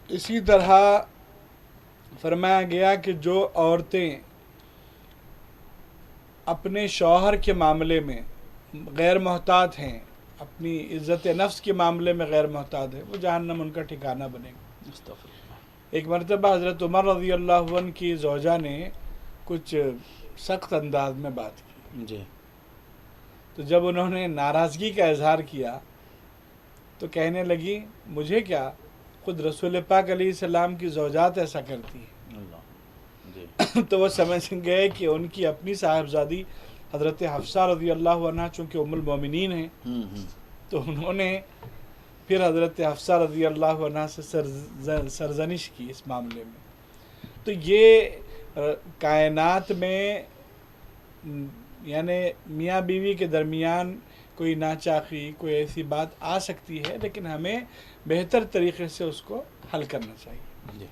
اسی طرح فرمایا گیا کہ جو عورتیں اپنے شوہر کے معاملے میں غیر محتاط ہیں, اپنی عزت نفس کے معاملے میں غیر محتاط ہیں, وہ جہنم ان کا ٹھکانہ بنے گا. ایک مرتبہ حضرت عمر رضی اللہ عنہ کی زوجہ نے کچھ سخت انداز میں بات کی. جی تو جب انہوں نے ناراضگی کا اظہار کیا تو کہنے لگی مجھے کیا, خود رسول پاک علیہ السلام کی زوجات ایسا کرتی ہیں. تو وہ سمجھ گئے کہ ان کی اپنی صاحبزادی حضرت حفصہ رضی اللہ عنہ چونکہ ام المومنین ہیں, تو انہوں نے پھر حضرت حفصہ رضی اللہ عنہ سے سرزنش کی اس معاملے میں. تو یہ کائنات میں یعنی میاں بیوی کے درمیان کوئی ناچاقی کوئی ایسی بات آ سکتی ہے, لیکن ہمیں بہتر طریقے سے اس کو حل کرنا چاہیے. جی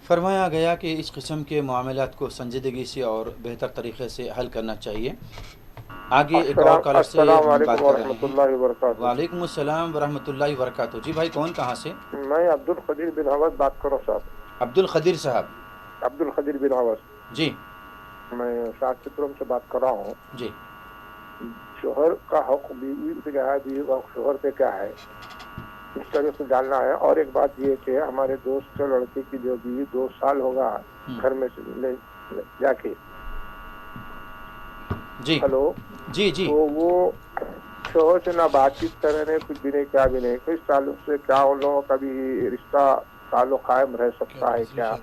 فرمایا گیا کہ اس قسم کے معاملات کو سنجیدگی سے اور بہتر طریقے سے حل کرنا چاہیے. آگے ایک اور کالر سے بات کر رہے ہیں. وعلیکم السلام ورحمۃ اللہ وبرکاتہ. جی بھائی کون کہاں سے؟ میں عبد القدیر بن حوض بات کر رہا ہوں صاحب. عبد القدیر صاحب. عبد القدیر بن حوض. جی میں شاہ چترم سے بات کر رہا ہوں. جی شوہر کا حق بیوی پہ کیا ہے, بیوی کا شوہر پہ کیا ہے, اس طرح سے جاننا ہے. اور ایک بات یہ کہ ہمارے دوست لڑکے کی جو بیوی 2 سال ہوگا گھر میں سے جا کے, جی ہلو جی جی, تو وہ شوہر سے نہ بات چیت کرے نہیں, کچھ بھی نہیں, کیا بھی نہیں. کس تعلق سے کیا ان لوگوں کا بھی رشتہ تعلق قائم رہ سکتا ہے کیا؟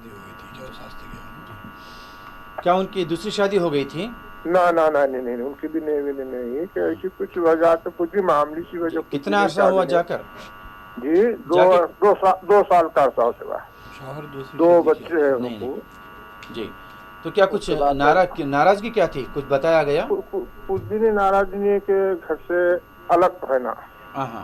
کیا ان کی دوسری شادی ہو گئی تھی؟ نہ نہیں, ان کی بھی نہیں کہ ایسی کچھ وجہ تو کچھ بھی معاملی سی وجہ. کتنا عرصہ ہوا جا کر؟ جی 2 سال کا عرصہ ہوتے بعد 2 بچے ہیں ان کو. جی تو کیا کچھ ناراضگی کیا تھی, کچھ بتایا گیا؟ کچھ بھی نہیں, ناراضگی نہیں ہے کہ گھر سے الگ رہنا. ہاں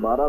12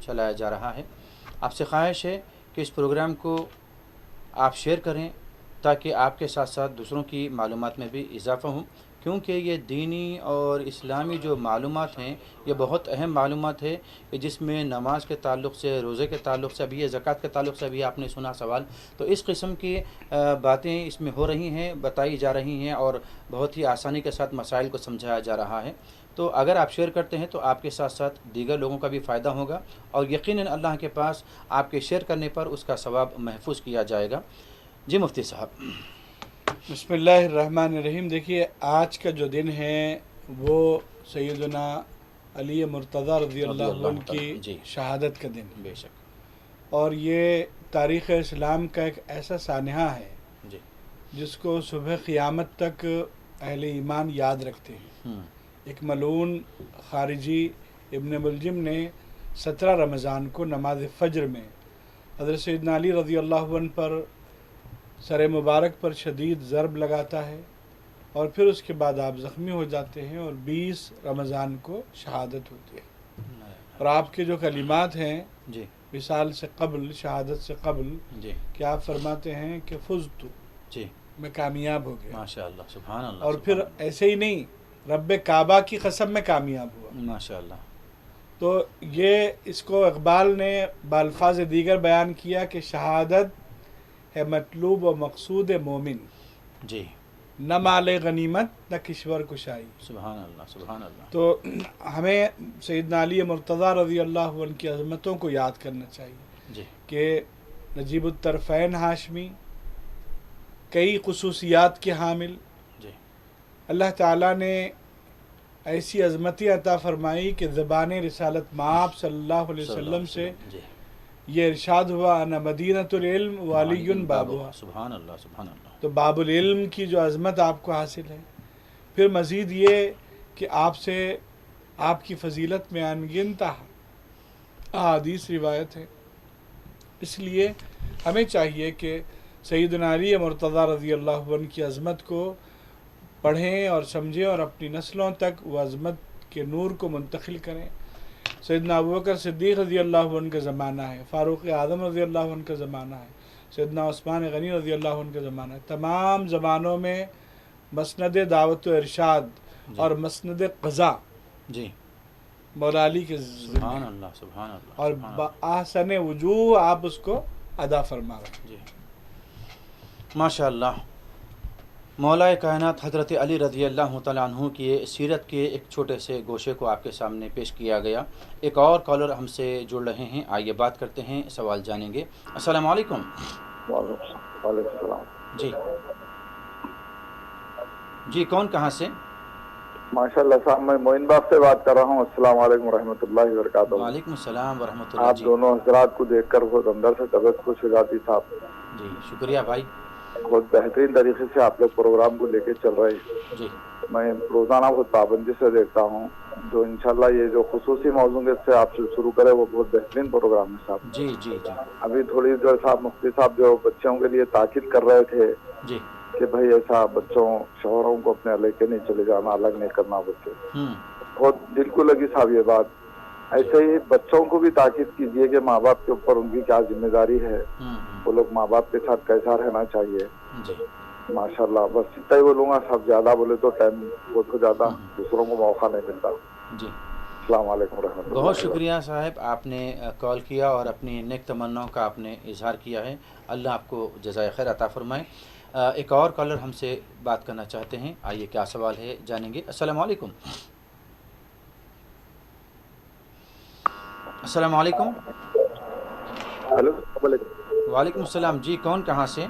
چلایا جا رہا ہے. آپ سے خواہش ہے کہ اس پروگرام کو آپ شیئر کریں تاکہ آپ کے ساتھ ساتھ دوسروں کی معلومات میں بھی اضافہ ہو، کیونکہ یہ دینی اور اسلامی جو معلومات ہیں یہ بہت اہم معلومات ہے کہ جس میں نماز کے تعلق سے، روزے کے تعلق سے، ابھی یہ زکوٰۃ کے تعلق سے ابھی آپ نے سنا سوال، تو اس قسم کی باتیں اس میں ہو رہی ہیں، بتائی جا رہی ہیں اور بہت ہی آسانی کے ساتھ مسائل کو سمجھایا جا رہا ہے. تو اگر آپ شیئر کرتے ہیں تو آپ کے ساتھ ساتھ دیگر لوگوں کا بھی فائدہ ہوگا اور یقیناً اللہ کے پاس آپ کے شیئر کرنے پر اس کا ثواب محفوظ کیا جائے گا. جی مفتی صاحب. بسم اللہ الرحمن الرحیم. دیکھیے آج کا جو دن ہے وہ سیدنا علی مرتضیٰ رضی اللہ عنہ کی شہادت کا دن. بے شک. اور یہ تاریخ اسلام کا ایک ایسا سانحہ ہے جس کو صبح قیامت تک اہل ایمان یاد رکھتے ہیں. ایک ملعون خارجی ابن ملجم نے 17 رمضان کو نماز فجر میں حضرت سیدنا علی رضی اللہ عنہ پر سر مبارک پر شدید ضرب لگاتا ہے اور پھر اس کے بعد آپ زخمی ہو جاتے ہیں اور 20 رمضان کو شہادت ہوتی ہے. اور آپ کے جو کلمات ہیں وصال سے قبل، شہادت سے قبل، کہ آپ فرماتے ہیں کہ فزت، میں کامیاب ہو گیا. ماشاءاللہ، سبحان اللہ. اور پھر ایسے ہی نہیں، رب کعبہ کی قسم میں کامیاب ہوا. ماشاءاللہ. تو یہ اس کو اقبال نے بالفاظ دیگر بیان کیا کہ شہادت ہے مطلوب و مقصود مومن، جی، نہ مال غنیمت نہ کشور کشائی. سبحان اللہ، سبحان اللہ. تو ہمیں سیدنا علی مرتضیٰ رضی اللہ عنہ کی عظمتوں کو یاد کرنا چاہیے جی. کہ نجیب الطرفین ہاشمی، کئی خصوصیات کے حامل. جی. اللہ تعالیٰ نے ایسی عظمتیں عطا فرمائی کہ زبان رسالت مآب صلی اللہ علیہ وسلم سے یہ ارشاد ہوا انا مدینۃ العلم وعلی بابها. سبحان اللہ، سبحان اللہ. تو باب العلم کی جو عظمت آپ کو حاصل ہے. پھر مزید یہ کہ آپ سے آپ کی فضیلت میں انگنت احادیث روایت ہے. اس لیے ہمیں چاہیے کہ سیدنا علی مرتضیٰ رضی اللہ عنہ کی عظمت کو پڑھیں اور سمجھیں اور اپنی نسلوں تک وہ عظمت کے نور کو منتقل کریں. سیدنا ابوبکر صدیق رضی اللہ عنہ کا زمانہ ہے، فاروق اعظم رضی اللہ عنہ کا زمانہ ہے، سیدنا عثمان غنی رضی اللہ عنہ کا زمانہ ہے. تمام زمانوں میں مسند دعوت و ارشاد اور مسند قضا مولا علی کے سبحان اللہ، سبحان اللہ. اور بآحسن وجوہ آپ اس کو ادا فرما رہے ہیں. ماشاء اللہ. مولا کائنات حضرت علی رضی اللہ تعالیٰ عنہ کی سیرت کے ایک چھوٹے سے گوشے کو آپ کے سامنے پیش کیا گیا. ایک اور کالر ہم سے جڑ رہے ہیں، آئیے بات کرتے ہیں، سوال جانیں گے. السلام علیکم. وعلیکم السلام. جی جی، کون کہاں سے؟ ماشاء اللہ صاحب، میں معین باغ سے بات کر رہا ہوں. السلام علیکم ورحمۃ اللہ وبرکاتہ. وعلیکم السلام ورحمۃ اللہ. آپ دونوں حضرات کو دیکھ کر بہت اندر سے طبیعت خوش ہو جاتی صاحب. جی شکریہ بھائی. بہت بہترین طریقے سے آپ لوگ پروگرام کو لے کے چل رہے ہیں. جی میں روزانہ بہت پابندی سے دیکھتا ہوں. جو انشاءاللہ یہ جو خصوصی موضوع سے آپ سے شروع کرے وہ بہت بہترین پروگرام ہے صاحب. جی جی جی. ابھی تھوڑی دیر صاحب مفتی صاحب جو بچوں کے لیے تاکید کر رہے تھے جی کہ بھائی ایسا بچوں شوہروں کو اپنے لے کے نہیں چلے جانا، الگ نہیں کرنا بچے. بہت دل کو لگی صاحب یہ بات. ایسے ہی بچوں کو بھی تاکید کیجیے کہ ماں باپ کے اوپر ان کی کیا ذمہ داری ہے، وہ لوگ ماں باپ کے ساتھ کیسا رہنا چاہیے. ماشاءاللہ بس اتنا ہی بولوں گا صاحب، زیادہ بولے تو ٹائم بہت ہو جاتا، دوسروں کو موقع نہیں ملتا. جی السلام علیکم ورحمۃ اللہ. بہت شکریہ صاحب، آپ نے کال کیا اور اپنی نیک تمناؤں کا آپ نے اظہار کیا ہے. اللہ آپ کو جزائے خیر عطا فرمائے. ایک اور کالر ہم سے بات کرنا چاہتے ہیں، آئیے کیا سوال ہے جانیں گے. السلام علیکم. السلام علیکم. وعلیکم السلام. جی کون کہاں سے؟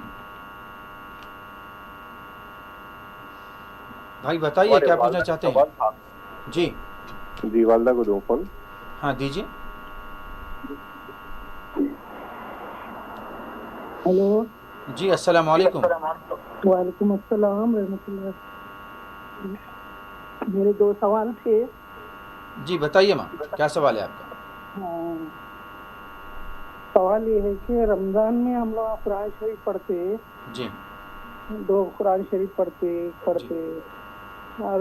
بھائی بتائیے کیا پوچھنا چاہتے ہیں. جی جی والدہ کو دو پل. ہاں دیجیے. ہلو جی السلام علیکم. وعلیکم السلام رحمۃ اللہ. میرے دو سوال تھے. جی بتائیے ماں، کیا سوال ہے آپ کا؟ سوال یہ ہے کہ رمضان میں ہم لوگ قرآن شریف پڑھتے، جی 2 قرآن شریف پڑھتے اور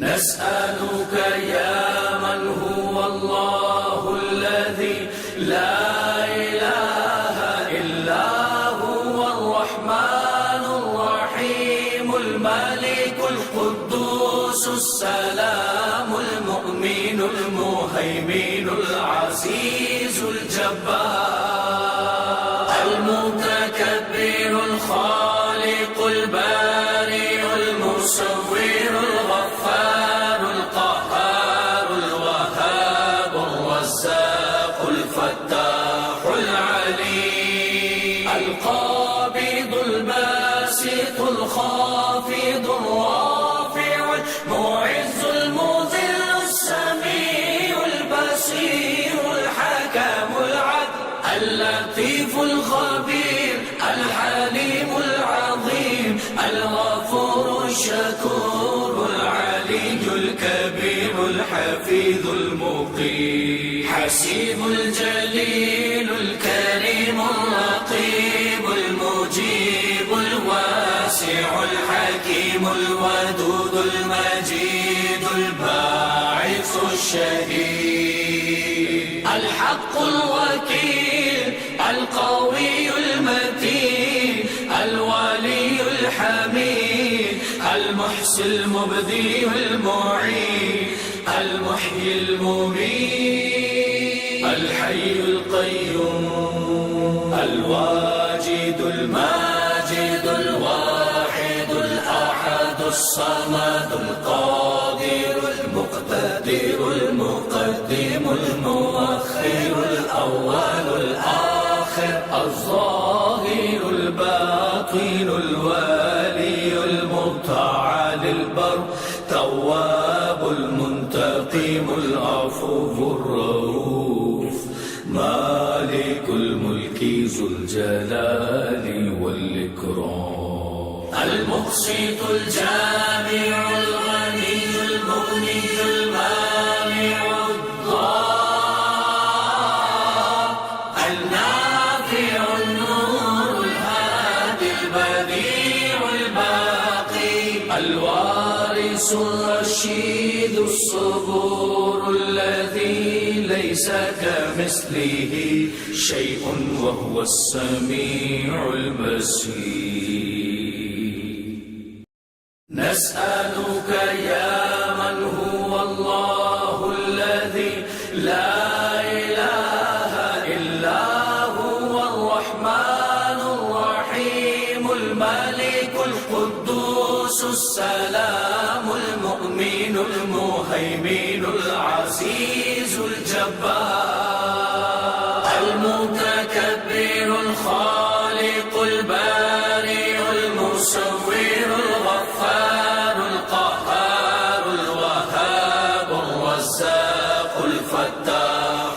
نسألك يا من هو الله الذي لا إله إلا هو الرحمن الرحيم الملك القدوس السلام المؤمن المهيمن العزيز الجبار المتكبر الخالق البارئ المصور الغفار القهار الوهاب الرزاق الفتاح العليم القابض الباسط الخافض الرافع المعز المذل السميع البصير الحكم العدل اللطيف الخبير الحليم العظيم الغفور الشكور العلي الكبير الحفيظ المقيم حسيب الجليل الكريم الرقيب المجيب الواسع الحكيم الودود المجيد الباعث الشهيد الحق الوكيل القوي المتين الولي الحميد المحصي المبدي المعين المحيي المميت الحي القيوم الواجد الماجد الواحد الأحد الصمد القادر المقتدر المقدم المؤخر الأول الآخر الظاهر الباطن الوالي المتعال البر تواب المنتقم العفو الرؤوف مالك الملك ذو الجلال والإكرام المقسط الجامع الغني المغني المانع الضار النافع النور الهادي البديع الباقي الوارث الرشيد الصبور الذي ليس كمثله شيء وهو السميع البصير نسألك يا من هو الله الذي لا إله إلا هو الرحمن الرحيم الملك القدوس السلام المؤمن المهيمن العزيز الجبار المتكبر الخالق البارئ المصور الغفار القهار الوهاب الرزاق الفتاح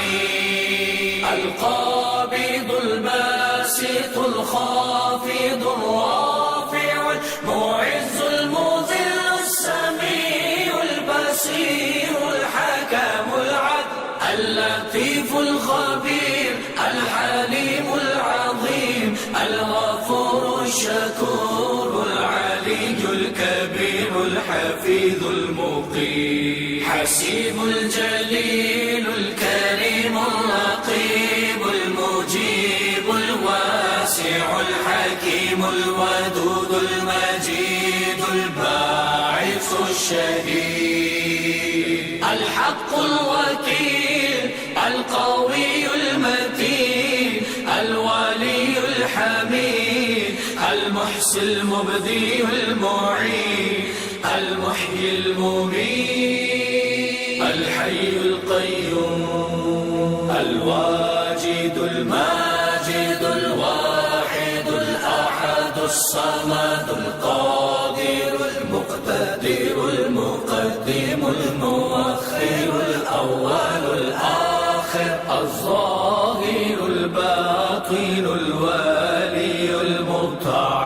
العليم القابض الباسط الخافض الرافع المعز المذل السميع البصير الحكم العدل اللطيف الخبير الحليم العظيم الغفور الشكور العلي الكبير الحفيظ المقيم حسيب الجليل الكريم الرقيب المجيب الواسع الحكيم الودود المجيد الباعث الشهيد الحق الوكيل القوي المتين الولي الحميد المحصي المبدي المعين المحيي المميت الحي القيوم الواجد الماجد الواحد الأحد الصمد القادر المقتدر المقدم المؤخر الأول الآخر الظاهر الباطن الوالي المتعال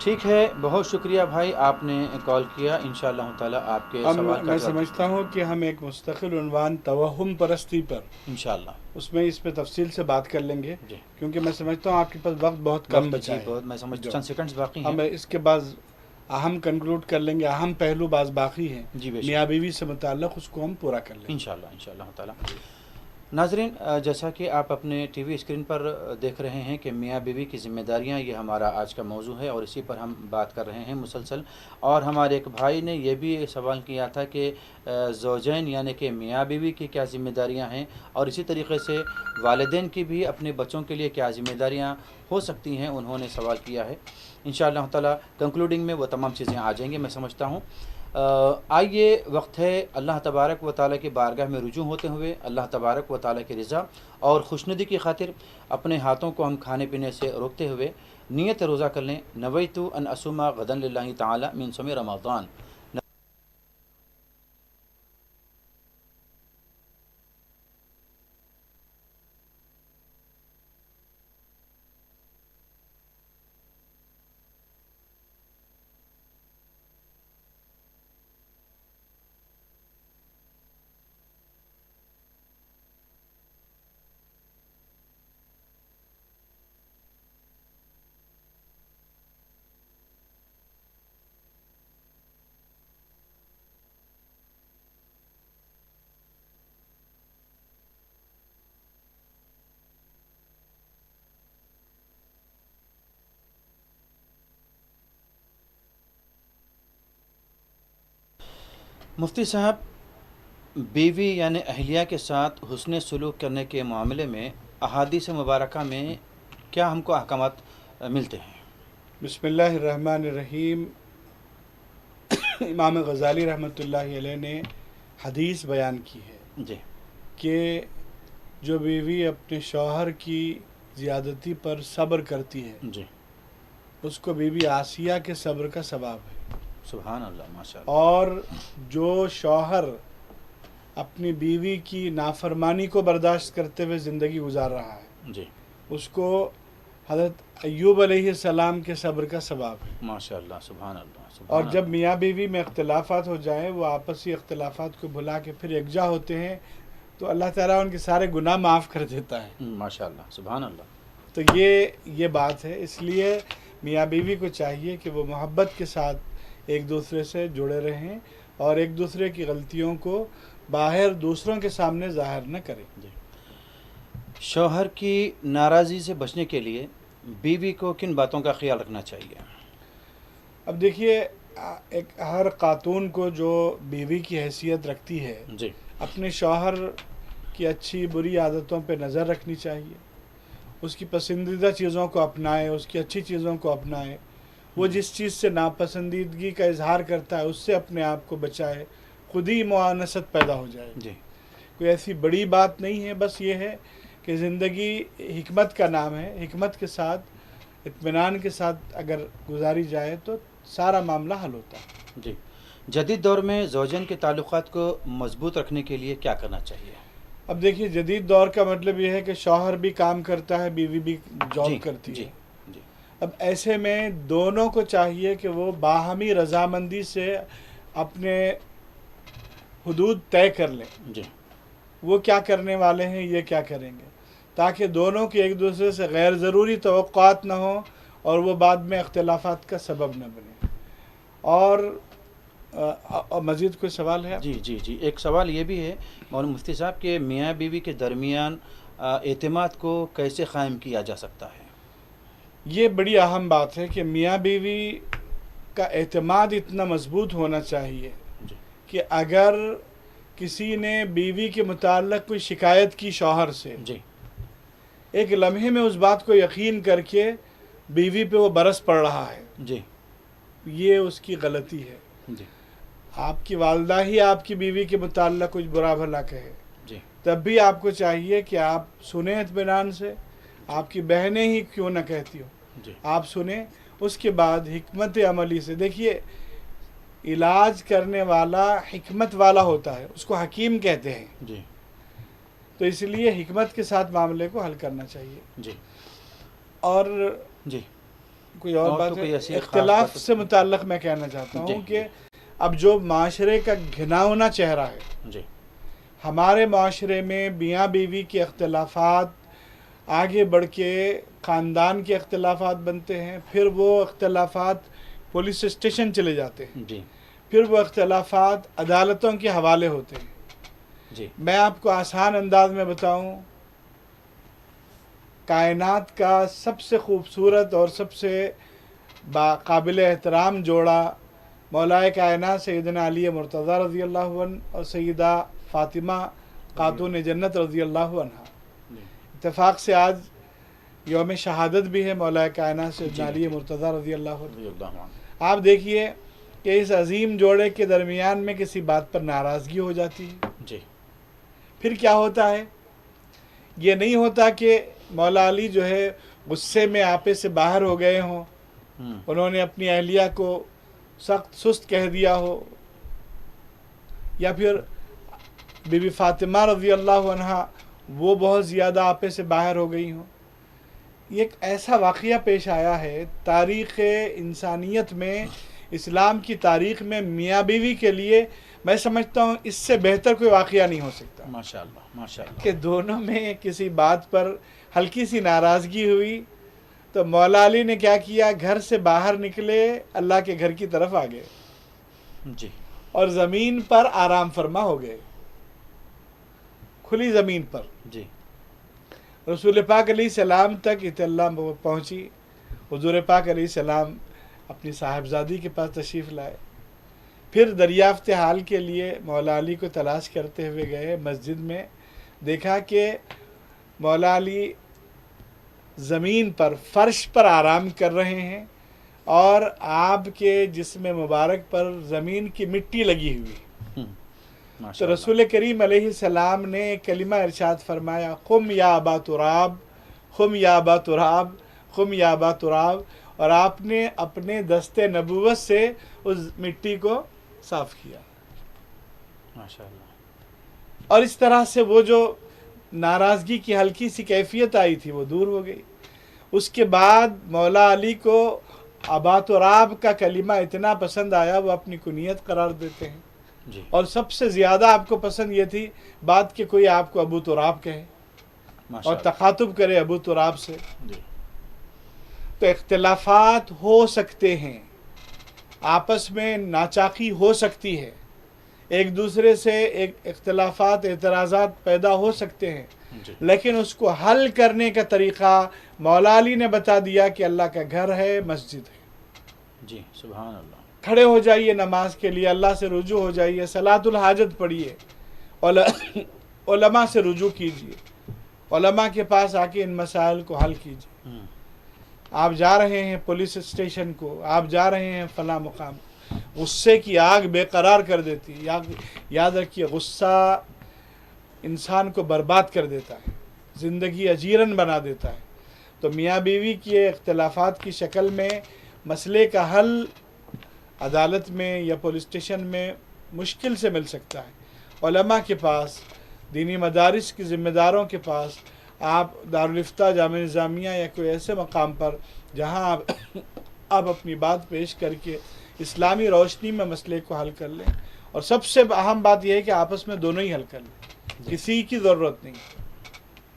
ٹھیک ہے، بہت شکریہ بھائی آپ نے کال کیا. انشاءاللہ تعالیٰ آپ کے سوال کا میں سمجھتا ہوں کہ ہم ایک مستقل عنوان توہم پرستی پر انشاءاللہ اس پہ تفصیل سے بات کر لیں گے، کیونکہ میں سمجھتا ہوں آپ کے پاس وقت بہت کم بچا ہے. میں سمجھتا چند سیکنڈز باقی ہیں. ہم اس کے بعد اہم کنکلوڈ کر لیں گے، اہم پہلو بعض باقی ہیں میاں بیوی سے متعلق، اس کو ہم پورا کر لیں گے انشاءاللہ تعالیٰ. ناظرین، جیسا کہ آپ اپنے ٹی وی اسکرین پر دیکھ رہے ہیں کہ میاں بیوی کی ذمہ داریاں، یہ ہمارا آج کا موضوع ہے اور اسی پر ہم بات کر رہے ہیں مسلسل. اور ہمارے ایک بھائی نے یہ بھی سوال کیا تھا کہ زوجین یعنی کہ میاں بیوی کی کیا ذمہ داریاں ہیں، اور اسی طریقے سے والدین کی بھی اپنے بچوں کے لیے کیا ذمہ داریاں ہو سکتی ہیں، انہوں نے سوال کیا ہے. انشاءاللہ تعالیٰ کنکلوڈنگ میں وہ تمام چیزیں آ جائیں گے میں سمجھتا ہوں. آئیے وقت ہے اللہ تبارک و تعالیٰ کی بارگاہ میں رجوع ہوتے ہوئے اللہ تبارک و تعالیٰ کی رضا اور خوشنودی کی خاطر اپنے ہاتھوں کو ہم کھانے پینے سے روکتے ہوئے نیت روزہ کر لیں. نویت ان اصوم غدا للہ تعالی من صوم رمضان. مفتی صاحب، بیوی یعنی اہلیہ کے ساتھ حسن سلوک کرنے کے معاملے میں احادیث مبارکہ میں کیا ہم کو احکامات ملتے ہیں؟ بسم اللہ الرحمن الرحیم. امام غزالی رحمۃ اللہ علیہ نے حدیث بیان کی ہے کہ جو بیوی اپنے شوہر کی زیادتی پر صبر کرتی ہے اس کو بی بی آسیہ کے صبر کا ثواب ہے. سبحان اللہ، ماشاءاللہ. اور جو شوہر اپنی بیوی کی نافرمانی کو برداشت کرتے ہوئے زندگی گزار رہا ہے اس کو حضرت ایوب علیہ السلام کے صبر کا ثواب ہے. ماشاءاللہ، سبحان اللہ. اور جب میاں بیوی میں اختلافات ہو جائیں، وہ آپسی اختلافات کو بھلا کے پھر یکجا ہوتے ہیں تو اللہ تعالیٰ ان کے سارے گناہ معاف کر دیتا ہے. ماشاءاللہ، سبحان اللہ. تو یہ بات ہے. اس لیے میاں بیوی کو چاہیے کہ وہ محبت کے ساتھ ایک دوسرے سے جڑے رہیں اور ایک دوسرے کی غلطیوں کو باہر دوسروں کے سامنے ظاہر نہ کریں. شوہر کی ناراضی سے بچنے کے لیے بیوی کو کن باتوں کا خیال رکھنا چاہیے؟ اب دیکھیے، ہر خاتون کو جو بیوی کی حیثیت رکھتی ہے اپنے شوہر کی اچھی بری عادتوں پہ نظر رکھنی چاہیے. اس کی پسندیدہ چیزوں کو اپنائے، اس کی اچھی چیزوں کو اپنائے. وہ جس چیز سے ناپسندیدگی کا اظہار کرتا ہے اس سے اپنے آپ کو بچائے. خود ہی معانست پیدا ہو جائے. کوئی ایسی بڑی بات نہیں ہے، بس یہ ہے کہ زندگی حکمت کا نام ہے. حکمت کے ساتھ، اطمینان کے ساتھ اگر گزاری جائے تو سارا معاملہ حل ہوتا ہے. جدید دور میں زوجین کے تعلقات کو مضبوط رکھنے کے لیے کیا کرنا چاہیے؟ اب دیکھیے، جدید دور کا مطلب یہ ہے کہ شوہر بھی کام کرتا ہے، بیوی بھی جاب کرتی ہے. اب ایسے میں دونوں کو چاہیے کہ وہ باہمی رضامندی سے اپنے حدود طے کر لیں. وہ کیا کرنے والے ہیں، یہ کیا کریں گے، تاکہ دونوں کی ایک دوسرے سے غیر ضروری توقعات نہ ہوں اور وہ بعد میں اختلافات کا سبب نہ بنے. اور مزید کوئی سوال ہے؟ جی ایک سوال یہ بھی ہے مولانا مفتی صاحب کہ میاں بیوی کے درمیان اعتماد کو کیسے قائم کیا جا سکتا ہے؟ یہ بڑی اہم بات ہے کہ میاں بیوی کا اعتماد اتنا مضبوط ہونا چاہیے کہ اگر کسی نے بیوی کے متعلق کوئی شکایت کی شوہر سے، ایک لمحے میں اس بات کو یقین کر کے بیوی پہ وہ برس پڑ رہا ہے، یہ اس کی غلطی ہے. آپ کی والدہ ہی آپ کی بیوی کے متعلق کچھ برا بھلا کہے تب بھی آپ کو چاہیے کہ آپ سنیں اطمینان سے. آپ کی بہنیں ہی کیوں نہ کہتی ہو، آپ سنیں. اس کے بعد حکمت عملی سے دیکھیے، علاج کرنے والا حکمت والا ہوتا ہے، اس کو حکیم کہتے ہیں. تو اس لیے حکمت کے ساتھ معاملے کو حل کرنا چاہیے. اور کوئی اور بات ہے. اختلاف سے متعلق میں کہنا چاہتا ہوں کہ اب جو معاشرے کا گھناؤنا چہرہ ہے، ہمارے معاشرے میں میاں بیوی کے اختلافات آگے بڑھ کے خاندان کے اختلافات بنتے ہیں، پھر وہ اختلافات پولیس اسٹیشن چلے جاتے ہیں، پھر وہ اختلافات عدالتوں کے حوالے ہوتے ہیں. میں آپ کو آسان انداز میں بتاؤں، کائنات کا سب سے خوبصورت اور سب سے قابل احترام جوڑا مولا کائنات سیدنا علی مرتضیٰ رضی اللہ عنہ اور سیدہ فاطمہ خاتون جنت رضی اللہ عنہ. اتفاق سے آج یوم شہادت بھی ہے مولا کائنات سیدنا علی مرتضیٰ رضی اللہ عنہ. آپ دیکھیے کہ اس عظیم جوڑے کے درمیان میں کسی بات پر ناراضگی ہو جاتی ہے، پھر کیا ہوتا ہے؟ یہ نہیں ہوتا کہ مولا علی جو ہے غصے میں آپے سے باہر ہو گئے ہوں، انہوں نے اپنی اہلیہ کو سخت سست کہہ دیا ہو، یا پھر بی بی فاطمہ رضی اللہ عنہ وہ بہت زیادہ آپے سے باہر ہو گئی ہوں. یہ ایک ایسا واقعہ پیش آیا ہے تاریخ انسانیت میں، اسلام کی تاریخ میں میاں بیوی کے لیے میں سمجھتا ہوں اس سے بہتر کوئی واقعہ نہیں ہو سکتا. ماشاءاللہ ماشاءاللہ. کہ دونوں میں کسی بات پر ہلکی سی ناراضگی ہوئی تو مولا علی نے کیا کیا، گھر سے باہر نکلے، اللہ کے گھر کی طرف آ گئے اور زمین پر آرام فرما ہو گئے، کھلی زمین پر. رسول پاک علیہ السلام تک اطلاع پہنچی. حضور پاک علیہ السلام اپنی صاحبزادی کے پاس تشریف لائے، پھر دریافت حال کے لیے مولا علی کو تلاش کرتے ہوئے گئے. مسجد میں دیکھا کہ مولا علی زمین پر، فرش پر آرام کر رہے ہیں اور آپ کے جسم مبارک پر زمین کی مٹی لگی ہوئی. تو رسول کریم علیہ السلام نے کلمہ ارشاد فرمایا، قم یا ابا تراب، قم یا ابا تراب، قم یا ابا تراب، اور آپ نے اپنے دست نبوت سے اس مٹی کو صاف کیا. ماشاءاللہ. اور اس طرح سے وہ جو ناراضگی کی ہلکی سی کیفیت آئی تھی وہ دور ہو گئی. اس کے بعد مولا علی کو ابا تراب کا کلمہ اتنا پسند آیا وہ اپنی کنیت قرار دیتے ہیں. اور سب سے زیادہ آپ کو پسند یہ تھی بات کہ کوئی آپ کو ابو تراب کہے اور تخاطب کرے ابو تراب سے. تو اختلافات ہو سکتے ہیں، آپس میں ناچاقی ہو سکتی ہے، ایک دوسرے سے ایک اختلافات اعتراضات پیدا ہو سکتے ہیں، لیکن اس کو حل کرنے کا طریقہ مولا علی نے بتا دیا کہ اللہ کا گھر ہے، مسجد ہے. سبحان اللہ. کھڑے ہو جائیے نماز کے لیے، اللہ سے رجوع ہو جائیے، صلاۃ الحاجت پڑھیے، علماء سے رجوع کیجیے، علماء کے پاس آ کے ان مسائل کو حل کیجیے. آپ جا رہے ہیں پولیس اسٹیشن کو، آپ جا رہے ہیں فلاں مقام، غصے کی آگ بے قرار کر دیتی. یاد رکھیے غصہ انسان کو برباد کر دیتا ہے، زندگی اجیرن بنا دیتا ہے. تو میاں بیوی کے اختلافات کی شکل میں مسئلے کا حل عدالت میں یا پولیس اسٹیشن میں مشکل سے مل سکتا ہے. علماء کے پاس، دینی مدارس کے ذمہ داروں کے پاس، آپ دارالفتہ جامعہ نظامیہ یا کوئی ایسے مقام پر جہاں آپ اپنی بات پیش کر کے اسلامی روشنی میں مسئلے کو حل کر لیں. اور سب سے اہم بات یہ ہے کہ آپس میں دونوں ہی حل کر لیں، کسی کی ضرورت نہیں.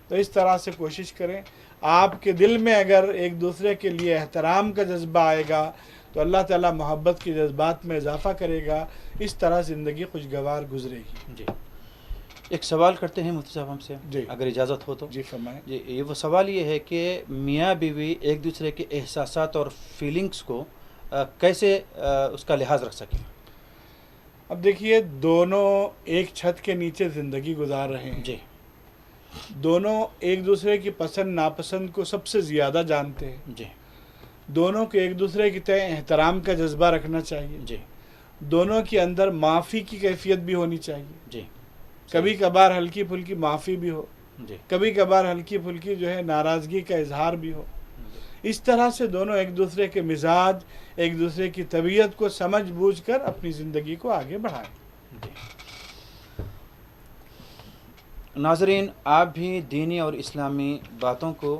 تو اس طرح سے کوشش کریں. آپ کے دل میں اگر ایک دوسرے کے لیے احترام کا جذبہ آئے گا تو اللہ تعالیٰ محبت کے جذبات میں اضافہ کرے گا. اس طرح زندگی خوشگوار گزرے گی. ایک سوال کرتے ہیں مفتی صاحب ہم سے، اگر اجازت ہو تو. فرمائیں. یہ وہ سوال یہ ہے کہ میاں بیوی ایک دوسرے کے احساسات اور فیلنگز کو کیسے اس کا لحاظ رکھ سکیں؟ اب دیکھیے دونوں ایک چھت کے نیچے زندگی گزار رہے ہیں. دونوں ایک دوسرے کی پسند ناپسند کو سب سے زیادہ جانتے ہیں. دونوں کو ایک دوسرے کی تئیں احترام کا جذبہ رکھنا چاہیے. دونوں کے اندر معافی کی کیفیت بھی ہونی چاہیے. کبھی کبھار ہلکی پھلکی معافی بھی ہو، کبھی کبھار ہلکی پھلکی جو ہے ناراضگی کا اظہار بھی ہو. اس طرح سے دونوں ایک دوسرے کے مزاج، ایک دوسرے کی طبیعت کو سمجھ بوجھ کر اپنی زندگی کو آگے بڑھائیں. ناظرین، آپ بھی دینی اور اسلامی باتوں کو